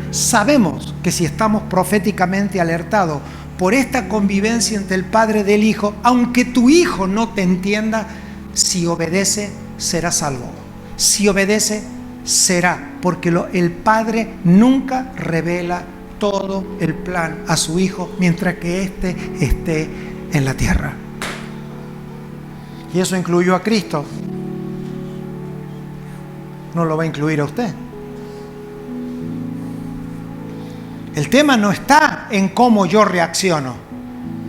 sabemos que si estamos proféticamente alertados por esta convivencia entre el Padre y el Hijo, aunque tu hijo no te entienda, si obedece será salvo. Si obedece será, porque el Padre nunca revela todo el plan a su Hijo mientras que éste esté en la tierra. Y eso incluyó a Cristo. No lo va a incluir a usted. El tema no está en cómo yo reacciono,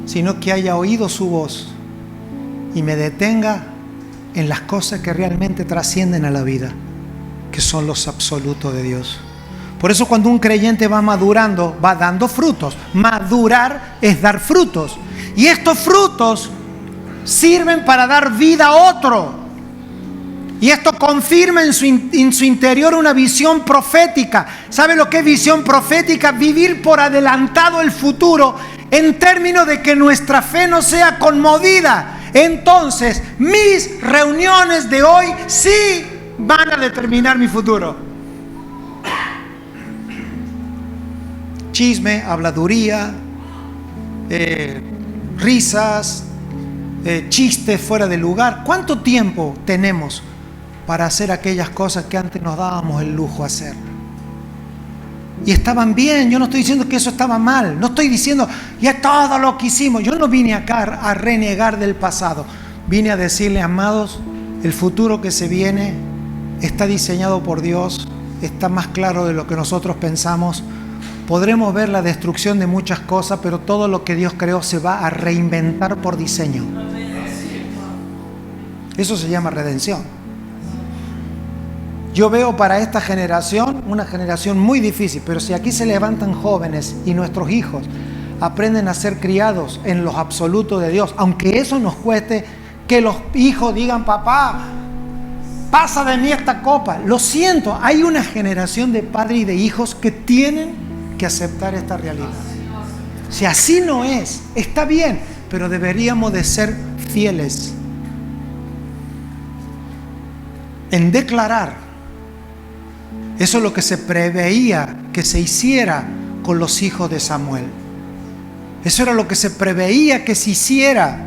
sino que haya oído su voz y me detenga en las cosas que realmente trascienden a la vida, que son los absolutos de Dios. Por eso cuando un creyente va madurando, va dando frutos. Madurar es dar frutos. Y estos frutos sirven para dar vida a otro. Y esto confirma en su interior una visión profética. ¿Sabe lo que es visión profética? Vivir por adelantado el futuro en términos de que nuestra fe no sea conmovida. Entonces, mis reuniones de hoy sí van a determinar mi futuro. Chisme, habladuría, risas, chistes fuera de lugar. ¿Cuánto tiempo tenemos para hacer aquellas cosas que antes nos dábamos el lujo de hacer? Y estaban bien. Yo no estoy diciendo que eso estaba mal. No estoy diciendo ya todo lo que hicimos. Yo no vine acá a renegar del pasado. Vine a decirle, amados, el futuro que se viene está diseñado por Dios. Está más claro de lo que nosotros pensamos. Podremos ver la destrucción de muchas cosas, pero todo lo que Dios creó se va a reinventar por diseño. Eso se llama redención. Yo veo para esta generación una generación muy difícil, pero si aquí se levantan jóvenes y nuestros hijos aprenden a ser criados en los absolutos de Dios, aunque eso nos cueste que los hijos digan, papá, pasa de mí esta copa. Lo siento, hay una generación de padres y de hijos que tienen que aceptar esta realidad. Si así no es, está bien, pero deberíamos de ser fieles en declarar. Eso es lo que se preveía que se hiciera con los hijos de Samuel. Eso era lo que se preveía que se hiciera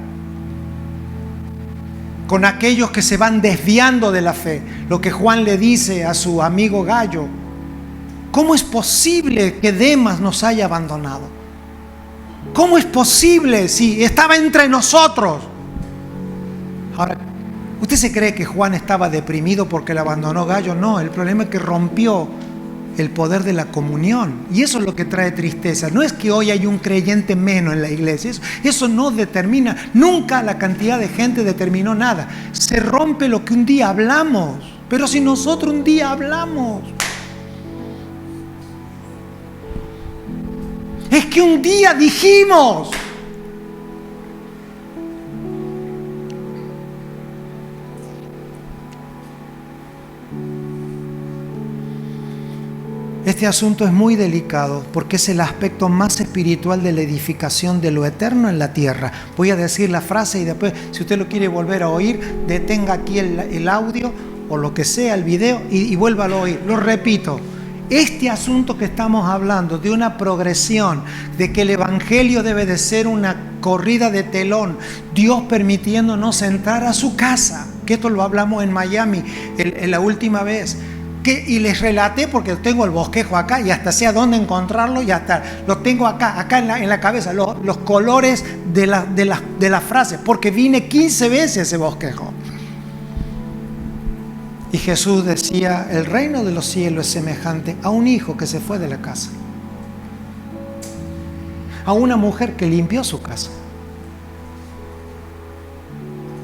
con aquellos que se van desviando de la fe. Lo que Juan le dice a su amigo Gallo: ¿cómo es posible que Demas nos haya abandonado? ¿Cómo es posible si estaba entre nosotros? Ahora, ¿usted se cree que Juan estaba deprimido porque le abandonó Gallo? No, el problema es que rompió el poder de la comunión. Y eso es lo que trae tristeza. No es que hoy hay un creyente menos en la iglesia. Eso no determina, nunca la cantidad de gente determinó nada. Se rompe lo que un día hablamos. Pero si nosotros un día hablamos, es que un día dijimos. Este asunto es muy delicado porque es el aspecto más espiritual de la edificación de lo eterno en la tierra. Voy a decir la frase y después, si usted lo quiere volver a oír, detenga aquí el audio o lo que sea, el video, y vuélvalo a oír. Lo repito. Este asunto que estamos hablando de una progresión, de que el evangelio debe de ser una corrida de telón, Dios permitiéndonos entrar a su casa, que esto lo hablamos en Miami la última vez, y les relaté porque tengo el bosquejo acá y hasta sé a dónde encontrarlo y hasta lo tengo acá en la cabeza, los colores de las frases, porque vine 15 veces ese bosquejo. Y Jesús decía, el reino de los cielos es semejante a un hijo que se fue de la casa, a una mujer que limpió su casa.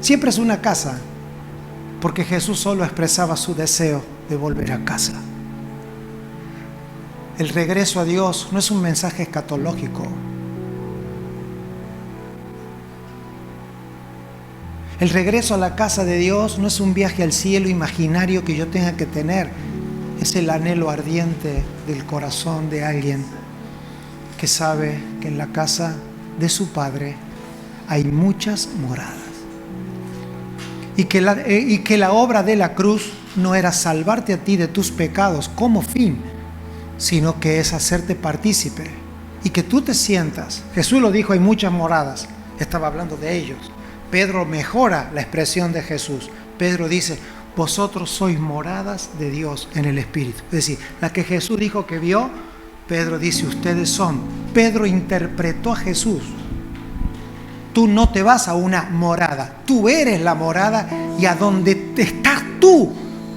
Siempre es una casa, porque Jesús solo expresaba su deseo de volver a casa. El regreso a Dios no es un mensaje escatológico. El regreso a la casa de Dios no es un viaje al cielo imaginario que yo tenga que tener. Es el anhelo ardiente del corazón de alguien que sabe que en la casa de su Padre hay muchas moradas. Y que la obra de la cruz no era salvarte a ti de tus pecados como fin, sino que es hacerte partícipe. Y que tú te sientas. Jesús lo dijo, hay muchas moradas. Estaba hablando de ellos. Pedro mejora la expresión de Jesús. Pedro dice, vosotros sois moradas de Dios en el Espíritu. Es decir, la que Jesús dijo que vio, Pedro dice, ustedes son. Pedro interpretó a Jesús. Tú no te vas a una morada, tú eres la morada, y a donde estás tú,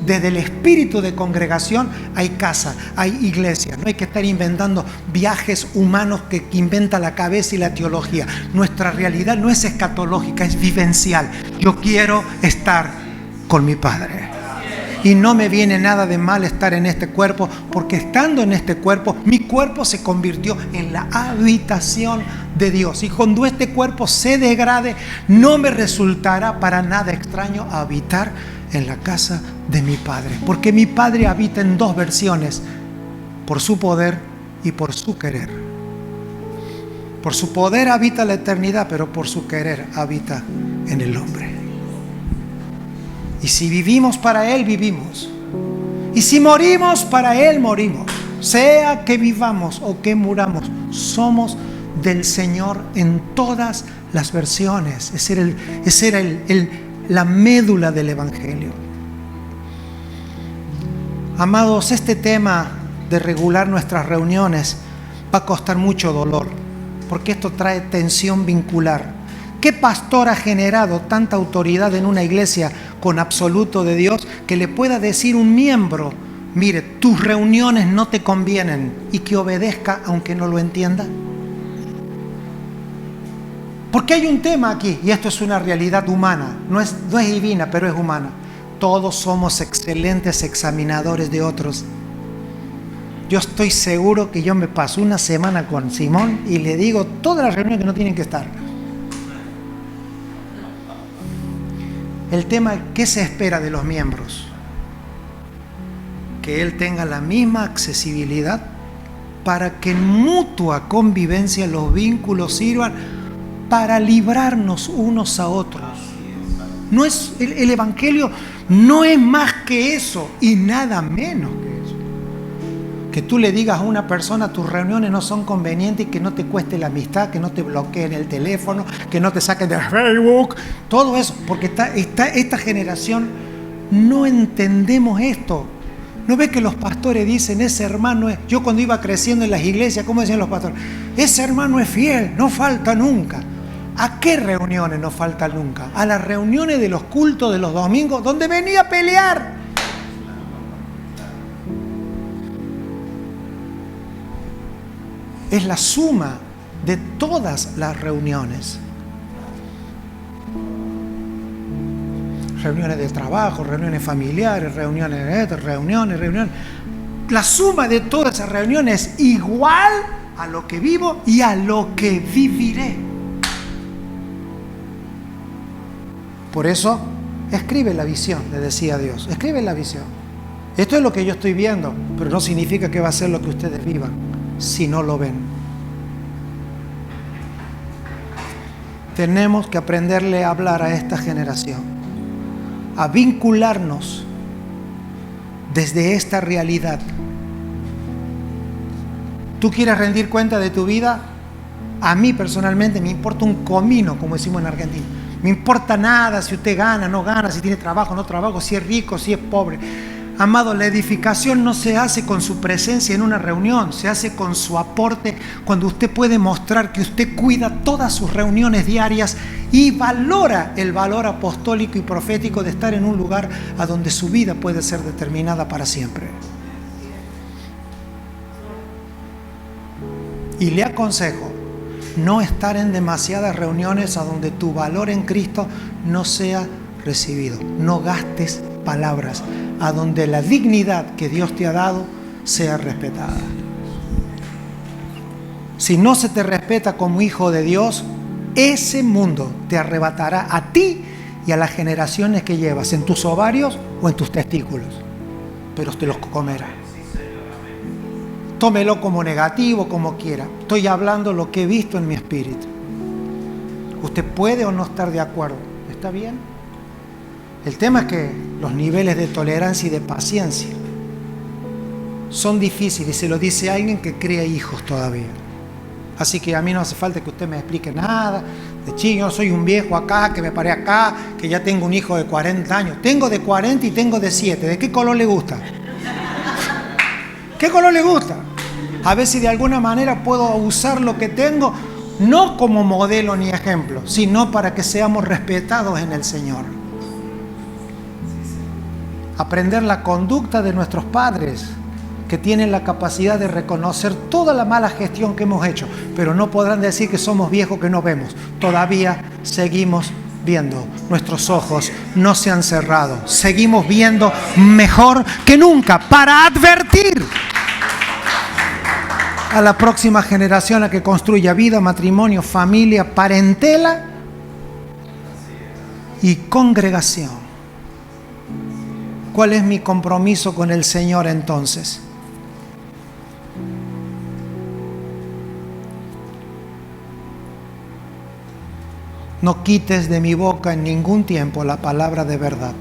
desde el espíritu de congregación, hay casa, hay iglesia. No hay que estar inventando viajes humanos que inventa la cabeza y la teología. Nuestra realidad no es escatológica, es vivencial. Yo quiero estar con mi Padre. Y no me viene nada de mal estar en este cuerpo, porque estando en este cuerpo, mi cuerpo se convirtió en la habitación de Dios. Y cuando este cuerpo se degrade, no me resultará para nada extraño habitar en la casa de mi Padre. Porque mi Padre habita en dos versiones, por su poder y por su querer. Por su poder habita la eternidad, pero por su querer habita en el hombre. Y si vivimos para Él, vivimos. Y si morimos para Él, morimos. Sea que vivamos o que muramos, somos del Señor en todas las versiones. Esa era la médula del Evangelio. Amados, este tema de regular nuestras reuniones va a costar mucho dolor, porque esto trae tensión vincular. ¿Qué pastor ha generado tanta autoridad en una iglesia con absoluto de Dios que le pueda decir un miembro: mire, tus reuniones no te convienen, y que obedezca aunque no lo entienda? Porque hay un tema aquí, y esto es una realidad humana, no es divina, pero es humana. Todos somos excelentes examinadores de otros. Yo estoy seguro que yo me paso una semana con Simón y le digo todas las reuniones que no tienen que estar. El tema es: ¿qué se espera de los miembros? Que él tenga la misma accesibilidad para que en mutua convivencia los vínculos sirvan para librarnos unos a otros. No es, el Evangelio no es más que eso y nada menos que eso. Que tú le digas a una persona: tus reuniones no son convenientes, y que no te cueste la amistad, que no te bloqueen el teléfono, que no te saquen de Facebook, todo eso, porque esta generación no entendemos esto. ¿No ves que los pastores dicen: ese hermano es... Yo cuando iba creciendo en las iglesias, ¿cómo decían los pastores? Ese hermano es fiel, no falta nunca. ¿A qué reuniones no falta nunca? A las reuniones de los cultos de los domingos, donde venía a pelear. Es la suma de todas las reuniones. Reuniones de trabajo, reuniones familiares, reuniones de esto, reuniones. La suma de todas esas reuniones es igual a lo que vivo y a lo que viviré. Por eso, escribe la visión, le decía Dios. Escribe la visión. Esto es lo que yo estoy viendo, pero no significa que va a ser lo que ustedes vivan si no lo ven. Tenemos que aprenderle a hablar a esta generación, a vincularnos desde esta realidad. ¿Tú quieres rendir cuenta de tu vida? A mí personalmente me importa un comino, como decimos en Argentina. Me importa nada si usted gana, no gana, si tiene trabajo, no trabajo, si es rico, si es pobre. Amado, la edificación no se hace con su presencia en una reunión, se hace con su aporte cuando usted puede mostrar que usted cuida todas sus reuniones diarias y valora el valor apostólico y profético de estar en un lugar a donde su vida puede ser determinada para siempre. Y le aconsejo no estar en demasiadas reuniones a donde tu valor en Cristo no sea recibido. No gastes palabras a donde la dignidad que Dios te ha dado sea respetada. Si no se te respeta como hijo de Dios, ese mundo te arrebatará a ti y a las generaciones que llevas en tus ovarios o en tus testículos, pero te los comerá. Tómelo como negativo, como quiera. Estoy hablando lo que he visto en mi espíritu. Usted puede o no estar de acuerdo. ¿Está bien? El tema es que los niveles de tolerancia y de paciencia son difíciles, y se lo dice alguien que cría hijos todavía. Así que a mí no hace falta que usted me explique nada. De chico, yo soy un viejo acá, que me paré acá, que ya tengo un hijo de 40 años. Tengo de 40 y tengo de 7. ¿De qué color le gusta? ¿Qué color le gusta? A ver si de alguna manera puedo usar lo que tengo, no como modelo ni ejemplo, sino para que seamos respetados en el Señor. Aprender la conducta de nuestros padres, que tienen la capacidad de reconocer toda la mala gestión que hemos hecho, pero no podrán decir que somos viejos que no vemos. Todavía seguimos viendo, nuestros ojos no se han cerrado. Seguimos viendo mejor que nunca para advertir a la próxima generación a que construya vida, matrimonio, familia, parentela y congregación. ¿Cuál es mi compromiso con el Señor entonces? No quites de mi boca en ningún tiempo la palabra de verdad,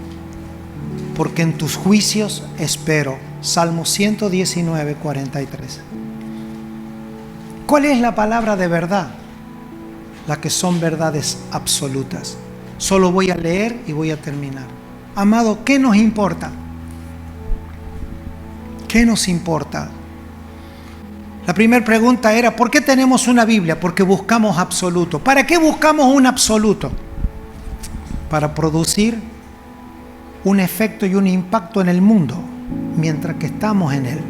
porque en tus juicios espero. Salmo 119, 43. ¿Cuál es la palabra de verdad? La que son verdades absolutas. Solo voy a leer y voy a terminar. Amado, ¿qué nos importa? ¿Qué nos importa? La primera pregunta era, ¿por qué tenemos una Biblia? Porque buscamos absoluto. ¿Para qué buscamos un absoluto? Para producir un efecto y un impacto en el mundo mientras que estamos en él.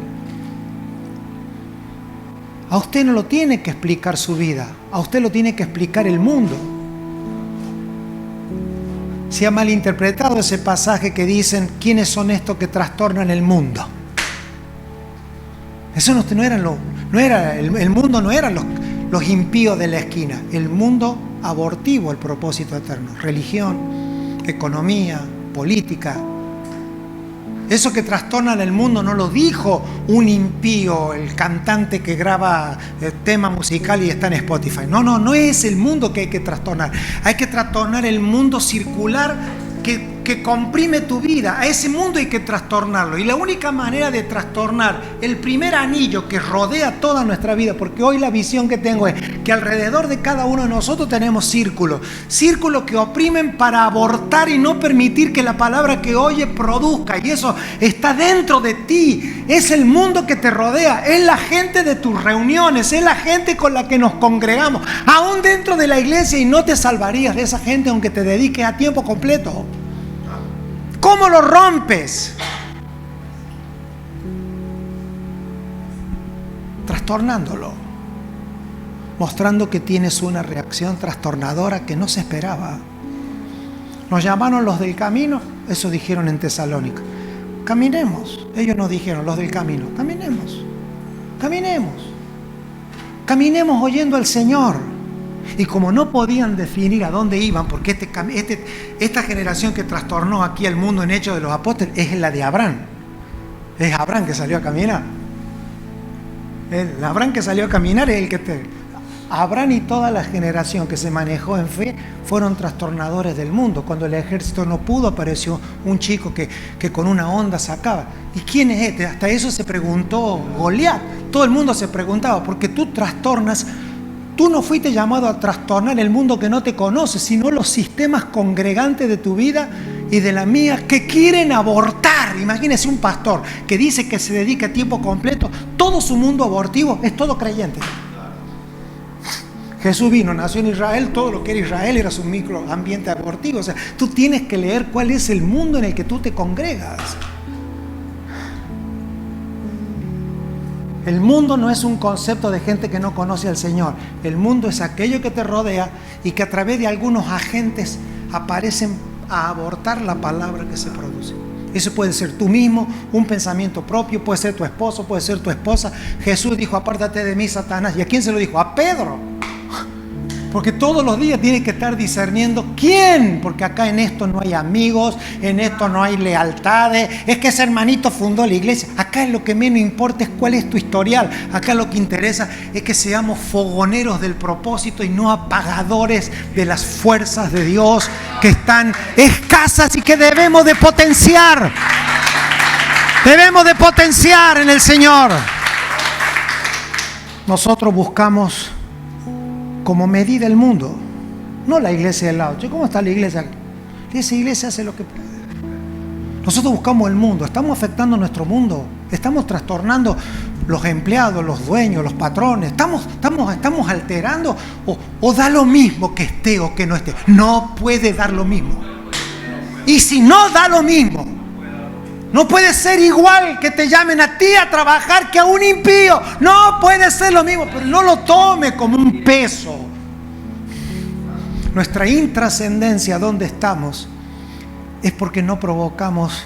A usted no lo tiene que explicar su vida, a usted lo tiene que explicar el mundo. Se ha malinterpretado ese pasaje que dicen, ¿quiénes son estos que trastornan el mundo? Eso no era el mundo, no eran los impíos de la esquina. El mundo abortivo, el propósito eterno. Religión, economía, política. Eso que trastornan el mundo no lo dijo un impío, el cantante que graba el tema musical y está en Spotify. No es el mundo que hay que trastornar. Hay que trastornar el mundo circular que comprime tu vida. A ese mundo hay que trastornarlo. Y la única manera de trastornar el primer anillo que rodea toda nuestra vida, porque hoy la visión que tengo es que alrededor de cada uno de nosotros tenemos círculos que oprimen para abortar y no permitir que la palabra que oye produzca. Y eso está dentro de ti. Es el mundo que te rodea. Es la gente de tus reuniones. Es la gente con la que nos congregamos. Aún dentro de la iglesia, y no te salvarías de esa gente aunque te dediques a tiempo completo. ¿Cómo lo rompes? Trastornándolo, mostrando que tienes una reacción trastornadora que no se esperaba. Nos llamaron los del camino, eso dijeron en Tesalónica. Caminemos, ellos nos dijeron, los del camino, caminemos oyendo al Señor. Y como no podían definir a dónde iban, porque esta generación que trastornó aquí al mundo en Hechos de los Apóstoles es la de Abraham. Es Abraham que salió a caminar. Abraham que salió a caminar es el que Abraham y toda la generación que se manejó en fe fueron trastornadores del mundo. Cuando el ejército no pudo, apareció un chico que con una onda sacaba. ¿Y quién es este? Hasta eso se preguntó Goliat. Todo el mundo se preguntaba, porque tú trastornas. Tú no fuiste llamado a trastornar el mundo que no te conoce, sino los sistemas congregantes de tu vida y de la mía que quieren abortar. Imagínese un pastor que dice que se dedica a tiempo completo. Todo su mundo abortivo es todo creyente. Jesús vino, nació en Israel, todo lo que era Israel era su microambiente abortivo. O sea, tú tienes que leer cuál es el mundo en el que tú te congregas. El mundo no es un concepto de gente que no conoce al Señor. El mundo es aquello que te rodea y que a través de algunos agentes aparecen a abortar la palabra que se produce. Eso puede ser tú mismo, un pensamiento propio, puede ser tu esposo, puede ser tu esposa. Jesús dijo, apártate de mí, Satanás. ¿Y a quién se lo dijo? A Pedro. Porque todos los días tienes que estar discerniendo quién, porque acá en esto no hay amigos, en esto no hay lealtades, es que ese hermanito fundó la iglesia. Acá lo que menos importa es cuál es tu historial. Acá lo que interesa es que seamos fogoneros del propósito y no apagadores de las fuerzas de Dios que están escasas y que debemos de potenciar. Debemos de potenciar en el Señor. Nosotros buscamos como medida el mundo, no la iglesia del lado. ¿Cómo está la iglesia? Esa iglesia hace lo que puede. Nosotros buscamos el mundo, estamos afectando nuestro mundo, estamos trastornando los empleados, los dueños, los patrones, estamos alterando, o da lo mismo que esté o que no esté. No puede dar lo mismo. Y si no da lo mismo, no puede ser igual que te llamen a ti a trabajar que a un impío. No puede ser lo mismo, pero no lo tome como un peso. nuestra intrascendencia, donde estamos, es porque no provocamos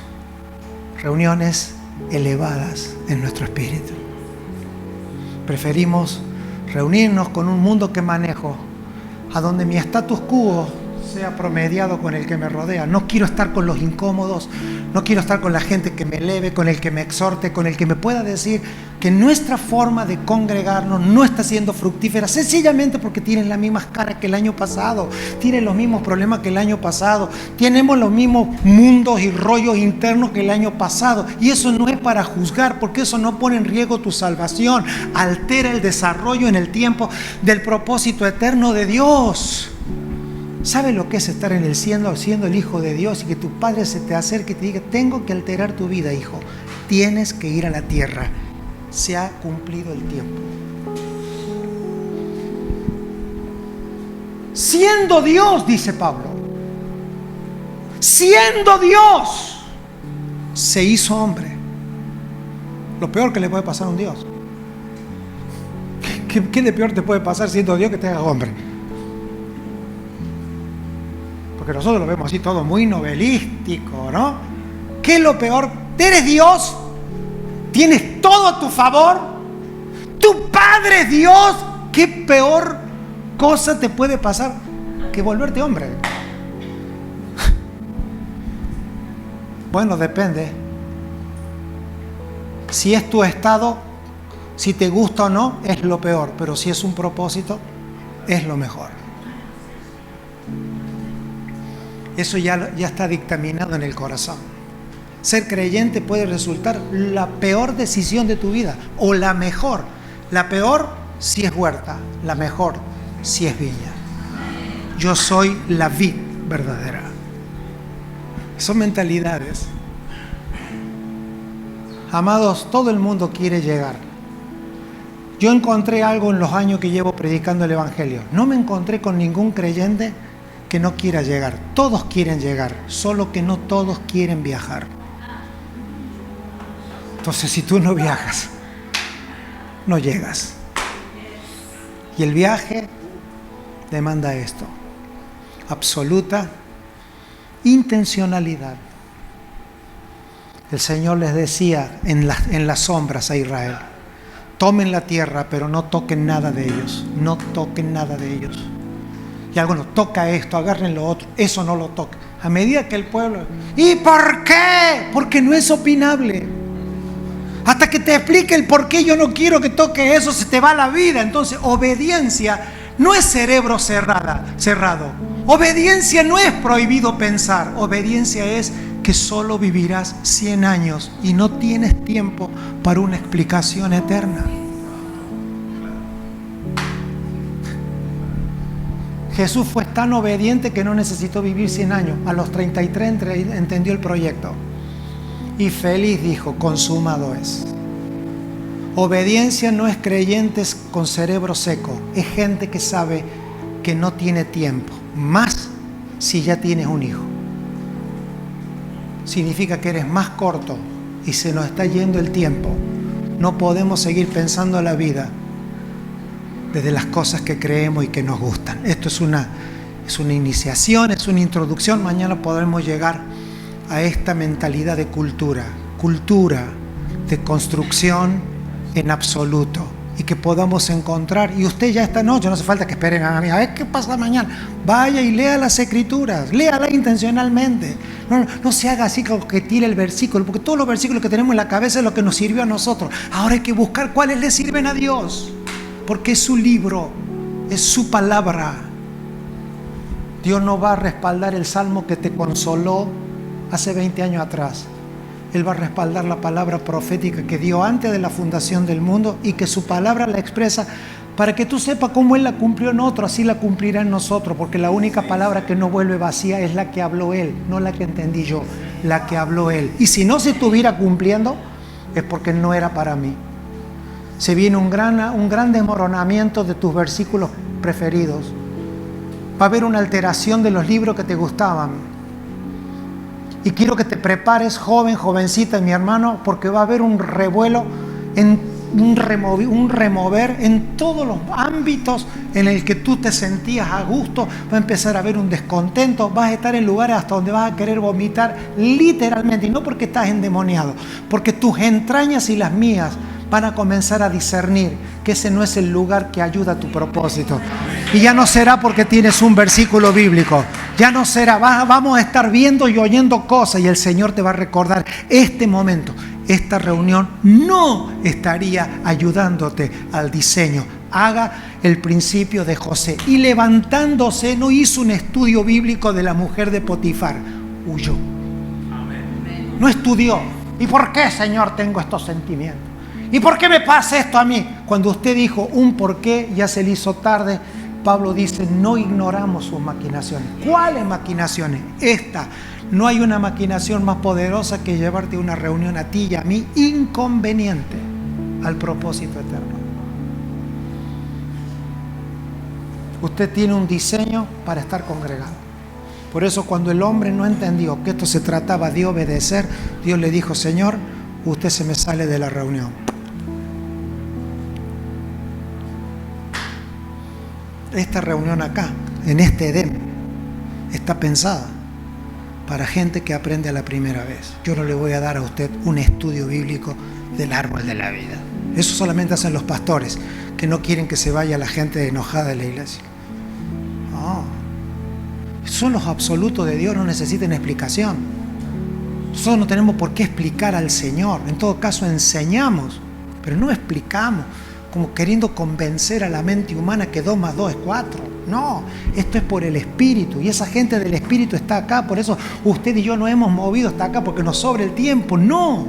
reuniones elevadas en nuestro espíritu. Preferimos reunirnos con un mundo que manejo, a donde mi status quo sea promediado con el que me rodea. No quiero estar con los incómodos, no quiero estar con la gente que me eleve, con el que me exhorte, con el que me pueda decir que nuestra forma de congregarnos no está siendo fructífera, sencillamente porque tienen las mismas caras que el año pasado, tienen los mismos problemas que el año pasado, tenemos los mismos mundos y rollos internos que el año pasado. Y eso no es para juzgar, porque eso no pone en riesgo tu salvación, altera el desarrollo en el tiempo del propósito eterno de Dios. ¿Sabe lo que es estar en el cielo siendo el hijo de Dios y que tu padre se te acerque y te diga: tengo que alterar tu vida, hijo, tienes que ir a la tierra, se ha cumplido el tiempo? Siendo Dios, dice Pablo, siendo Dios, se hizo hombre. Lo peor que le puede pasar a un Dios. ¿Qué de peor te puede pasar siendo Dios que te haga hombre? Porque nosotros lo vemos así todo muy novelístico, ¿no? ¿Qué es lo peor? Eres Dios, tienes todo a tu favor, tu Padre es Dios. ¿Qué peor cosa te puede pasar que volverte hombre? Bueno, depende. Si es tu estado, si te gusta o no, es lo peor. Pero si es un propósito, es lo mejor. Eso ya está dictaminado en el corazón. Ser creyente puede resultar la peor decisión de tu vida, o la mejor. La peor si es huerta, la mejor si es viña. Yo soy la vid verdadera. Son mentalidades. Amados, todo el mundo quiere llegar. Yo encontré algo en los años que llevo predicando el Evangelio. No me encontré con ningún creyente que no quiera llegar. Todos quieren llegar, solo que no todos quieren viajar. Entonces, si tú no viajas, no llegas. Y el viaje demanda esto: absoluta intencionalidad. El Señor les decía en las sombras a Israel: tomen la tierra, pero no toquen nada de ellos. No toquen nada de ellos. Y algunos: toca esto, agarren lo otro, eso no lo toquen. A medida que el pueblo... ¿Y por qué? Porque no es opinable. Hasta que te explique el por qué yo no quiero que toque eso, se te va la vida. Entonces, obediencia no es cerebro cerrado. Obediencia no es prohibido pensar. Obediencia es que solo vivirás 100 años y no tienes tiempo para una explicación eterna. Jesús fue tan obediente que no necesitó vivir 100 años. A los 33 entendió el proyecto. Y feliz dijo: consumado es. Obediencia no es creyentes con cerebro seco. Es gente que sabe que no tiene tiempo. Más si ya tienes un hijo. Significa que eres más corto y se nos está yendo el tiempo. No podemos seguir pensando la vida desde las cosas que creemos y que nos gustan. Esto es una iniciación, es una introducción. Mañana podremos llegar a esta mentalidad de cultura de construcción en absoluto, y que podamos encontrar. Y usted ya esta noche, no hace falta que esperen a mí a ver qué pasa mañana, vaya y lea las escrituras, léala intencionalmente. No se haga así como que tire el versículo, porque todos los versículos que tenemos en la cabeza es lo que nos sirvió a nosotros. Ahora hay que buscar cuáles le sirven a Dios, porque es su libro, es su palabra. Dios no va a respaldar el salmo que te consoló hace 20 años atrás. Él va a respaldar la palabra profética que dio antes de la fundación del mundo, y que su palabra la expresa para que tú sepas cómo Él la cumplió en otro, así la cumplirá en nosotros, porque la única palabra que no vuelve vacía es la que habló Él, no la que entendí yo, la que habló Él. Y si no se estuviera cumpliendo, es porque no era para mí. Se viene un gran desmoronamiento de tus versículos preferidos. Va a haber una alteración de los libros que te gustaban. Y quiero que te prepares, joven, jovencita, mi hermano, porque va a haber un revuelo en un remover en todos los ámbitos en el que tú te sentías a gusto. Va a empezar a haber un descontento, vas a estar en lugares hasta donde vas a querer vomitar, literalmente, y no porque estás endemoniado, porque tus entrañas y las mías van a comenzar a discernir que ese no es el lugar que ayuda a tu propósito. Y ya no será porque tienes un versículo bíblico, ya no será, vamos a estar viendo y oyendo cosas y el Señor te va a recordar este momento. Esta reunión no estaría ayudándote al diseño. Haga el principio de José. Y levantándose, no hizo un estudio bíblico de la mujer de Potifar. Huyó. No estudió. ¿Y por qué, Señor, tengo estos sentimientos? ¿Y por qué me pasa esto a mí? Cuando usted dijo un por qué, ya se le hizo tarde. Pablo dice, no ignoramos sus maquinaciones. ¿Cuáles maquinaciones? Esta. No hay una maquinación más poderosa que llevarte a una reunión a ti y a mí inconveniente al propósito eterno. Usted tiene un diseño para estar congregado. Por eso cuando el hombre no entendió que esto se trataba de obedecer, Dios le dijo, Señor, usted se me sale de la reunión. Esta reunión acá, en este Edén, está pensada para gente que aprende a la primera vez. Yo no le voy a dar a usted un estudio bíblico del árbol de la vida. Eso solamente hacen los pastores, que no quieren que se vaya la gente enojada de la iglesia. No. Son los absolutos de Dios, no necesitan explicación. Nosotros no tenemos por qué explicar al Señor. En todo caso enseñamos, pero no explicamos, como queriendo convencer a la mente humana que 2 más 2 es 4. No, esto es por el Espíritu, y esa gente del Espíritu está acá. Por eso usted y yo nos hemos movido hasta acá, porque nos sobra el tiempo. No,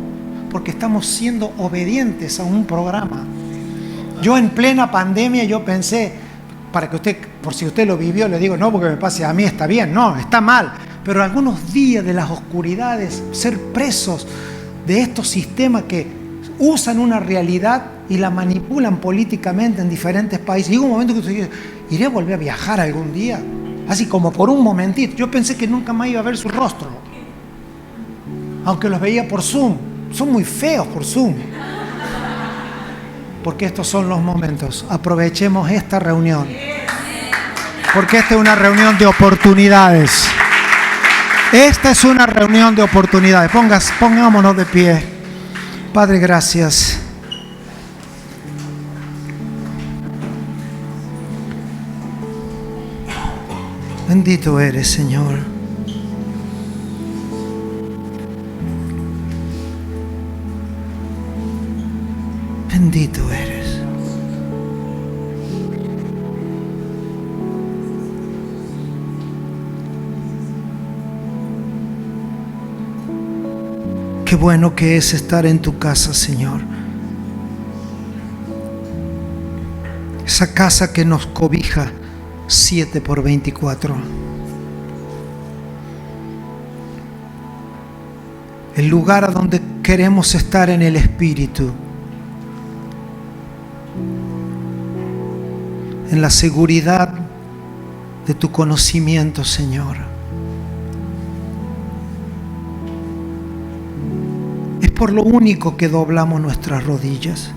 porque estamos siendo obedientes a un programa. Yo en plena pandemia yo pensé, para que usted, por si usted lo vivió, le digo, no porque me pase a mí está bien, no, está mal. Pero algunos días de las oscuridades, ser presos de estos sistemas que usan una realidad y la manipulan políticamente en diferentes países. Llega un momento que usted dice, ¿iré a volver a viajar algún día? Así como por un momentito. Yo pensé que nunca más iba a ver su rostro, aunque los veía por Zoom. Son muy feos por Zoom. Porque estos son los momentos. Aprovechemos esta reunión, porque esta es una reunión de oportunidades. Esta es una reunión de oportunidades. Pongámonos de pie. Padre, gracias. Bendito eres, Señor. Bendito eres. Qué bueno que es estar en tu casa, Señor. Esa casa que nos cobija 7/24. El lugar a donde queremos estar en el Espíritu. En la seguridad de tu conocimiento, Señor. Es por lo único que doblamos nuestras rodillas.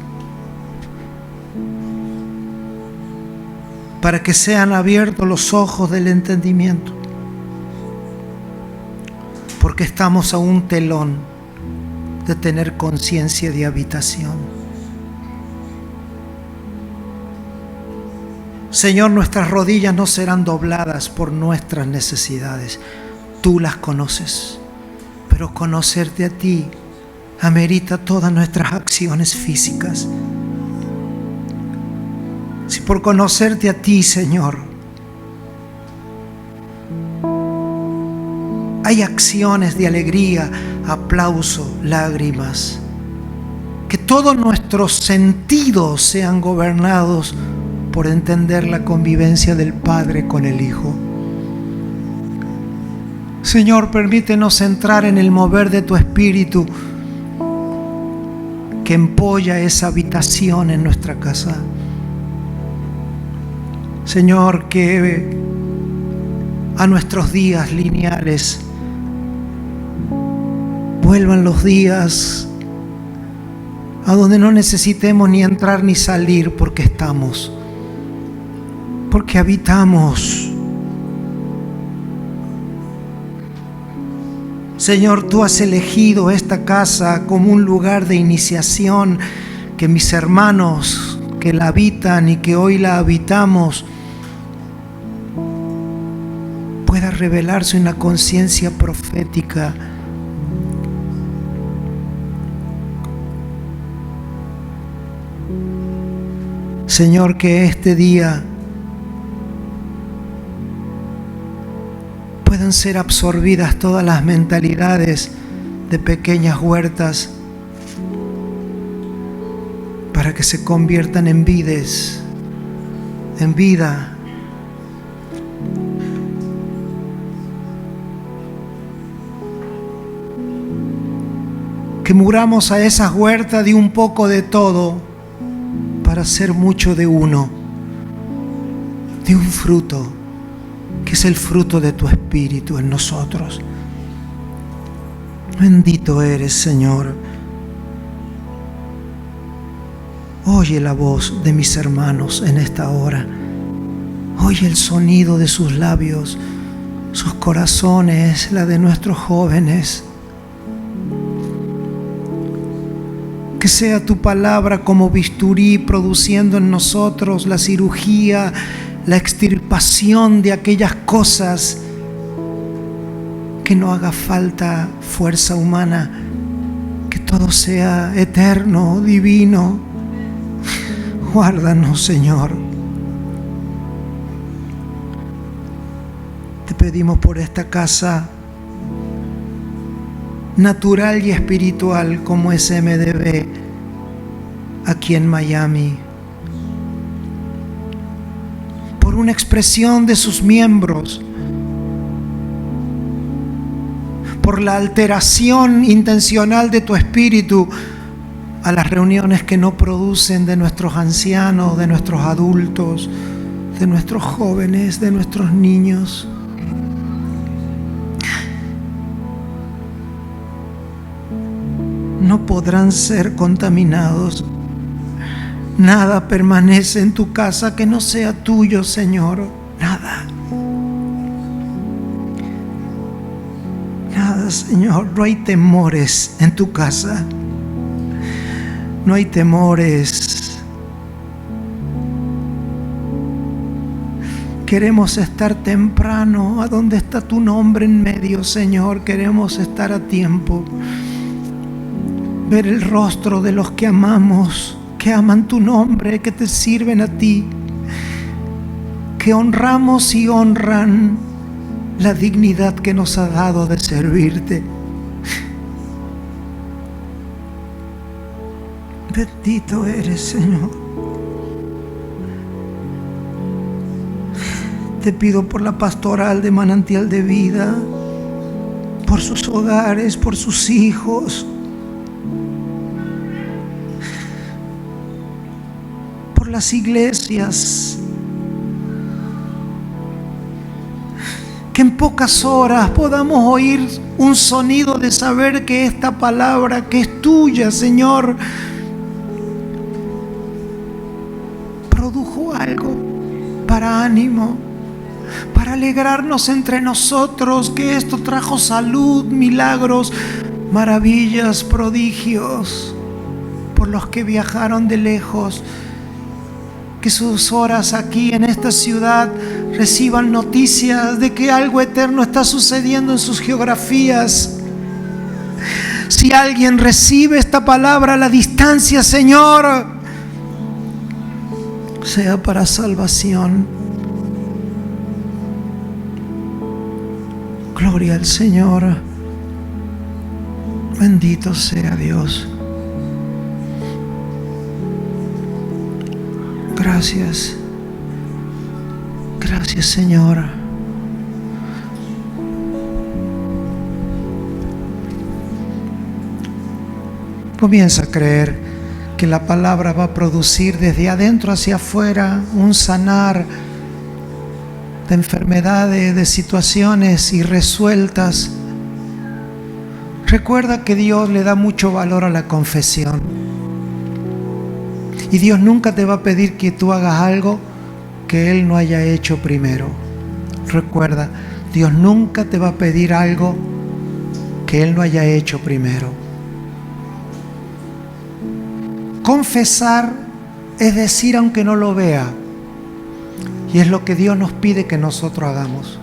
Para que sean abiertos los ojos del entendimiento. Porque estamos a un telón de tener conciencia de habitación. Señor, nuestras rodillas no serán dobladas por nuestras necesidades. Tú las conoces. Pero conocerte a ti amerita todas nuestras acciones físicas. Si por conocerte a ti, Señor, hay acciones de alegría, aplauso, lágrimas, que todos nuestros sentidos sean gobernados por entender la convivencia del Padre con el Hijo. Señor, permítenos entrar en el mover de tu Espíritu que empolla esa habitación en nuestra casa. Señor, que a nuestros días lineales vuelvan los días a donde no necesitemos ni entrar ni salir, porque estamos, porque habitamos. Señor, tú has elegido esta casa como un lugar de iniciación, que mis hermanos que la habitan y que hoy la habitamos pueda revelarse una conciencia profética. Señor, que este día puedan ser absorbidas todas las mentalidades de pequeñas huertas para que se conviertan en vides, en vida. Que muramos a esas huertas de un poco de todo para hacer mucho de uno, de un fruto, que es el fruto de tu Espíritu en nosotros. Bendito eres, Señor. Oye la voz de mis hermanos en esta hora. Oye el sonido de sus labios, sus corazones, la de nuestros jóvenes. Que sea tu palabra como bisturí produciendo en nosotros la cirugía, la extirpación de aquellas cosas que no haga falta fuerza humana, que todo sea eterno, divino. Guárdanos, Señor. Te pedimos por esta casa natural y espiritual como es MDB aquí en Miami, por una expresión de sus miembros, por la alteración intencional de tu espíritu a las reuniones que no producen, de nuestros ancianos, de nuestros adultos, de nuestros jóvenes, de nuestros niños. No podrán ser contaminados. Nada permanece en tu casa que no sea tuyo, Señor. Nada. Nada, Señor. No hay temores en tu casa. No hay temores. Queremos estar temprano a donde está tu nombre en medio, Señor. Queremos estar a tiempo. Ver el rostro de los que amamos, que aman tu nombre, que te sirven a ti, que honramos y honran la dignidad que nos ha dado de servirte. Bendito eres, Señor. Te pido por la pastoral de Manantial de Vida, por sus hogares, por sus hijos, por las iglesias, que en pocas horas podamos oír un sonido de saber que esta palabra que es tuya, Señor, produjo algo para ánimo, para alegrarnos entre nosotros, que esto trajo salud, milagros, maravillas, prodigios por los que viajaron de lejos. Que sus horas aquí en esta ciudad reciban noticias de que algo eterno está sucediendo en sus geografías. Si alguien recibe esta palabra a la distancia, Señor, sea para salvación. Gloria al Señor. Bendito sea Dios. Gracias. Gracias, Señor. Comienza a creer que la palabra va a producir desde adentro hacia afuera un sanar de enfermedades, de situaciones irresueltas. Recuerda que Dios le da mucho valor a la confesión. Y Dios nunca te va a pedir que tú hagas algo que Él no haya hecho primero. Recuerda, Dios nunca te va a pedir algo que Él no haya hecho primero. Confesar es decir aunque no lo vea. Y es lo que Dios nos pide que nosotros hagamos.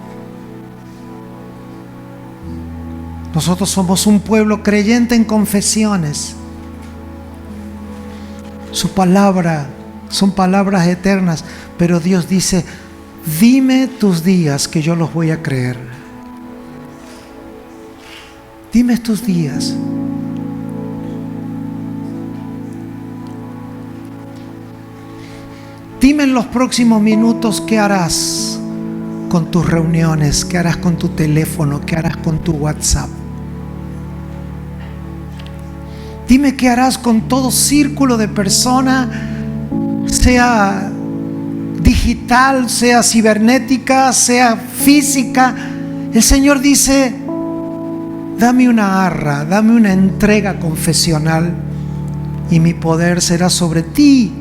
Nosotros somos un pueblo creyente en confesiones. Su palabra son palabras eternas, pero Dios dice: dime tus días que yo los voy a creer. Dime tus días. Dime en los próximos minutos qué harás con tus reuniones, qué harás con tu teléfono, qué harás con tu WhatsApp. Dime qué harás con todo círculo de personas, sea digital, sea cibernética, sea física. El Señor dice: dame una arra, dame una entrega confesional y mi poder será sobre ti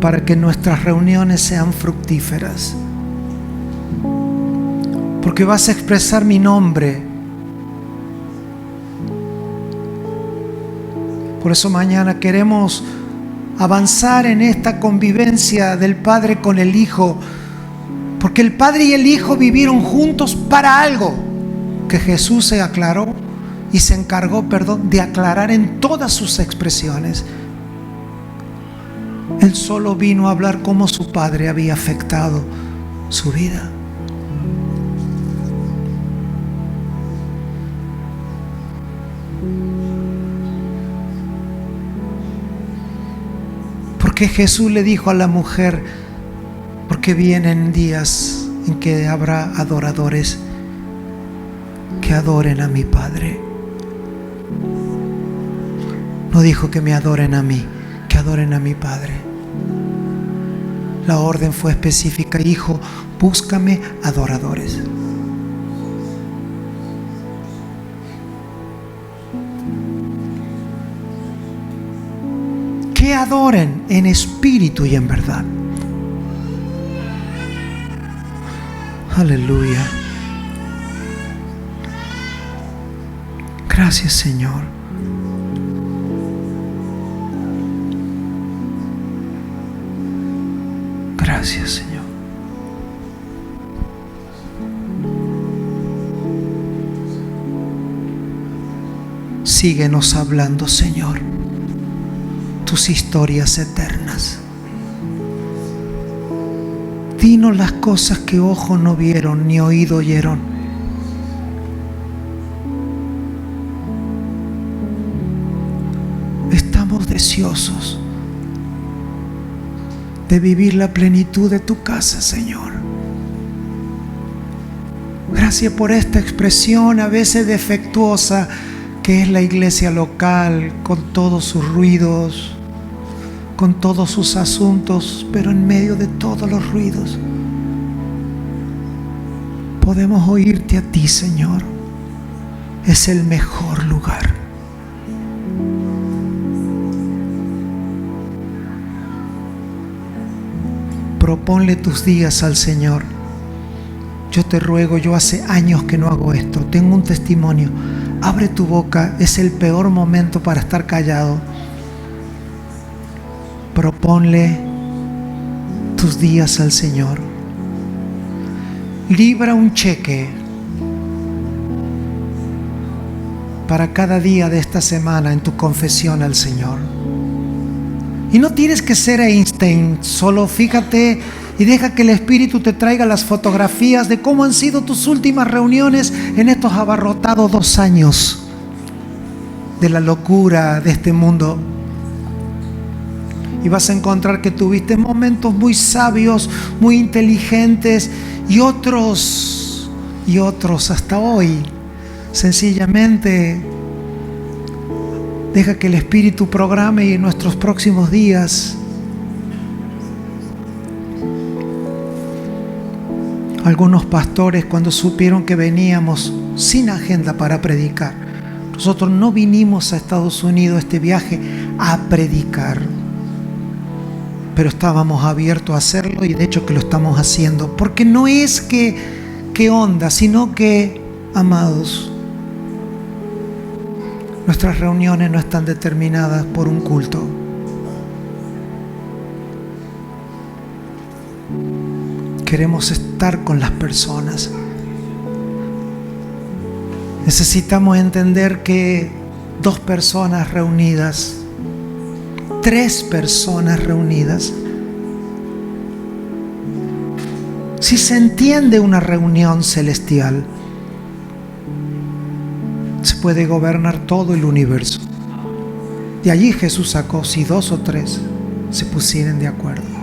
para que nuestras reuniones sean fructíferas. Porque vas a expresar mi nombre. Por eso mañana queremos avanzar en esta convivencia del Padre con el Hijo, porque el Padre y el Hijo vivieron juntos para algo que Jesús se aclaró y se encargó, de aclarar en todas sus expresiones. Él solo vino a hablar cómo su Padre había afectado su vida. Porque Jesús le dijo a la mujer: porque vienen días en que habrá adoradores que adoren a mi Padre. No dijo que me adoren a mí, que adoren a mi Padre. La orden fue específica: hijo, búscame adoradores. Que adoren en espíritu y en verdad. Aleluya. Gracias, Señor. Gracias, Señor. Síguenos hablando, Señor, tus historias eternas. Dinos las cosas que ojos no vieron ni oído oyeron. Estamos deseosos de vivir la plenitud de tu casa, Señor. Gracias por esta expresión a veces defectuosa que es la iglesia local, con todos sus ruidos, con todos sus asuntos, pero en medio de todos los ruidos podemos oírte a ti, Señor. Es el mejor lugar. Proponle tus días al Señor. Yo te ruego, yo hace años que no hago esto, tengo un testimonio. Abre tu boca, es el peor momento para estar callado. Proponle tus días al Señor. Libra un cheque para cada día de esta semana en tu confesión al Señor. Y no tienes que ser Einstein, solo fíjate y deja que el Espíritu te traiga las fotografías de cómo han sido tus últimas reuniones en estos abarrotados 2 años de la locura de este mundo. Y vas a encontrar que tuviste momentos muy sabios, muy inteligentes, y otros hasta hoy. Sencillamente deja que el Espíritu programe, y en nuestros próximos días algunos pastores, cuando supieron que veníamos sin agenda para predicar, nosotros no vinimos a Estados Unidos este viaje a predicar, pero estábamos abiertos a hacerlo y de hecho que lo estamos haciendo. Porque no es qué onda, sino que, amados, nuestras reuniones no están determinadas por un culto. Queremos estar con las personas. Necesitamos entender que 2 personas reunidas, 3 personas reunidas, si se entiende una reunión celestial, se puede gobernar todo el universo. De allí Jesús sacó, si 2 o 3 se pusieran de acuerdo.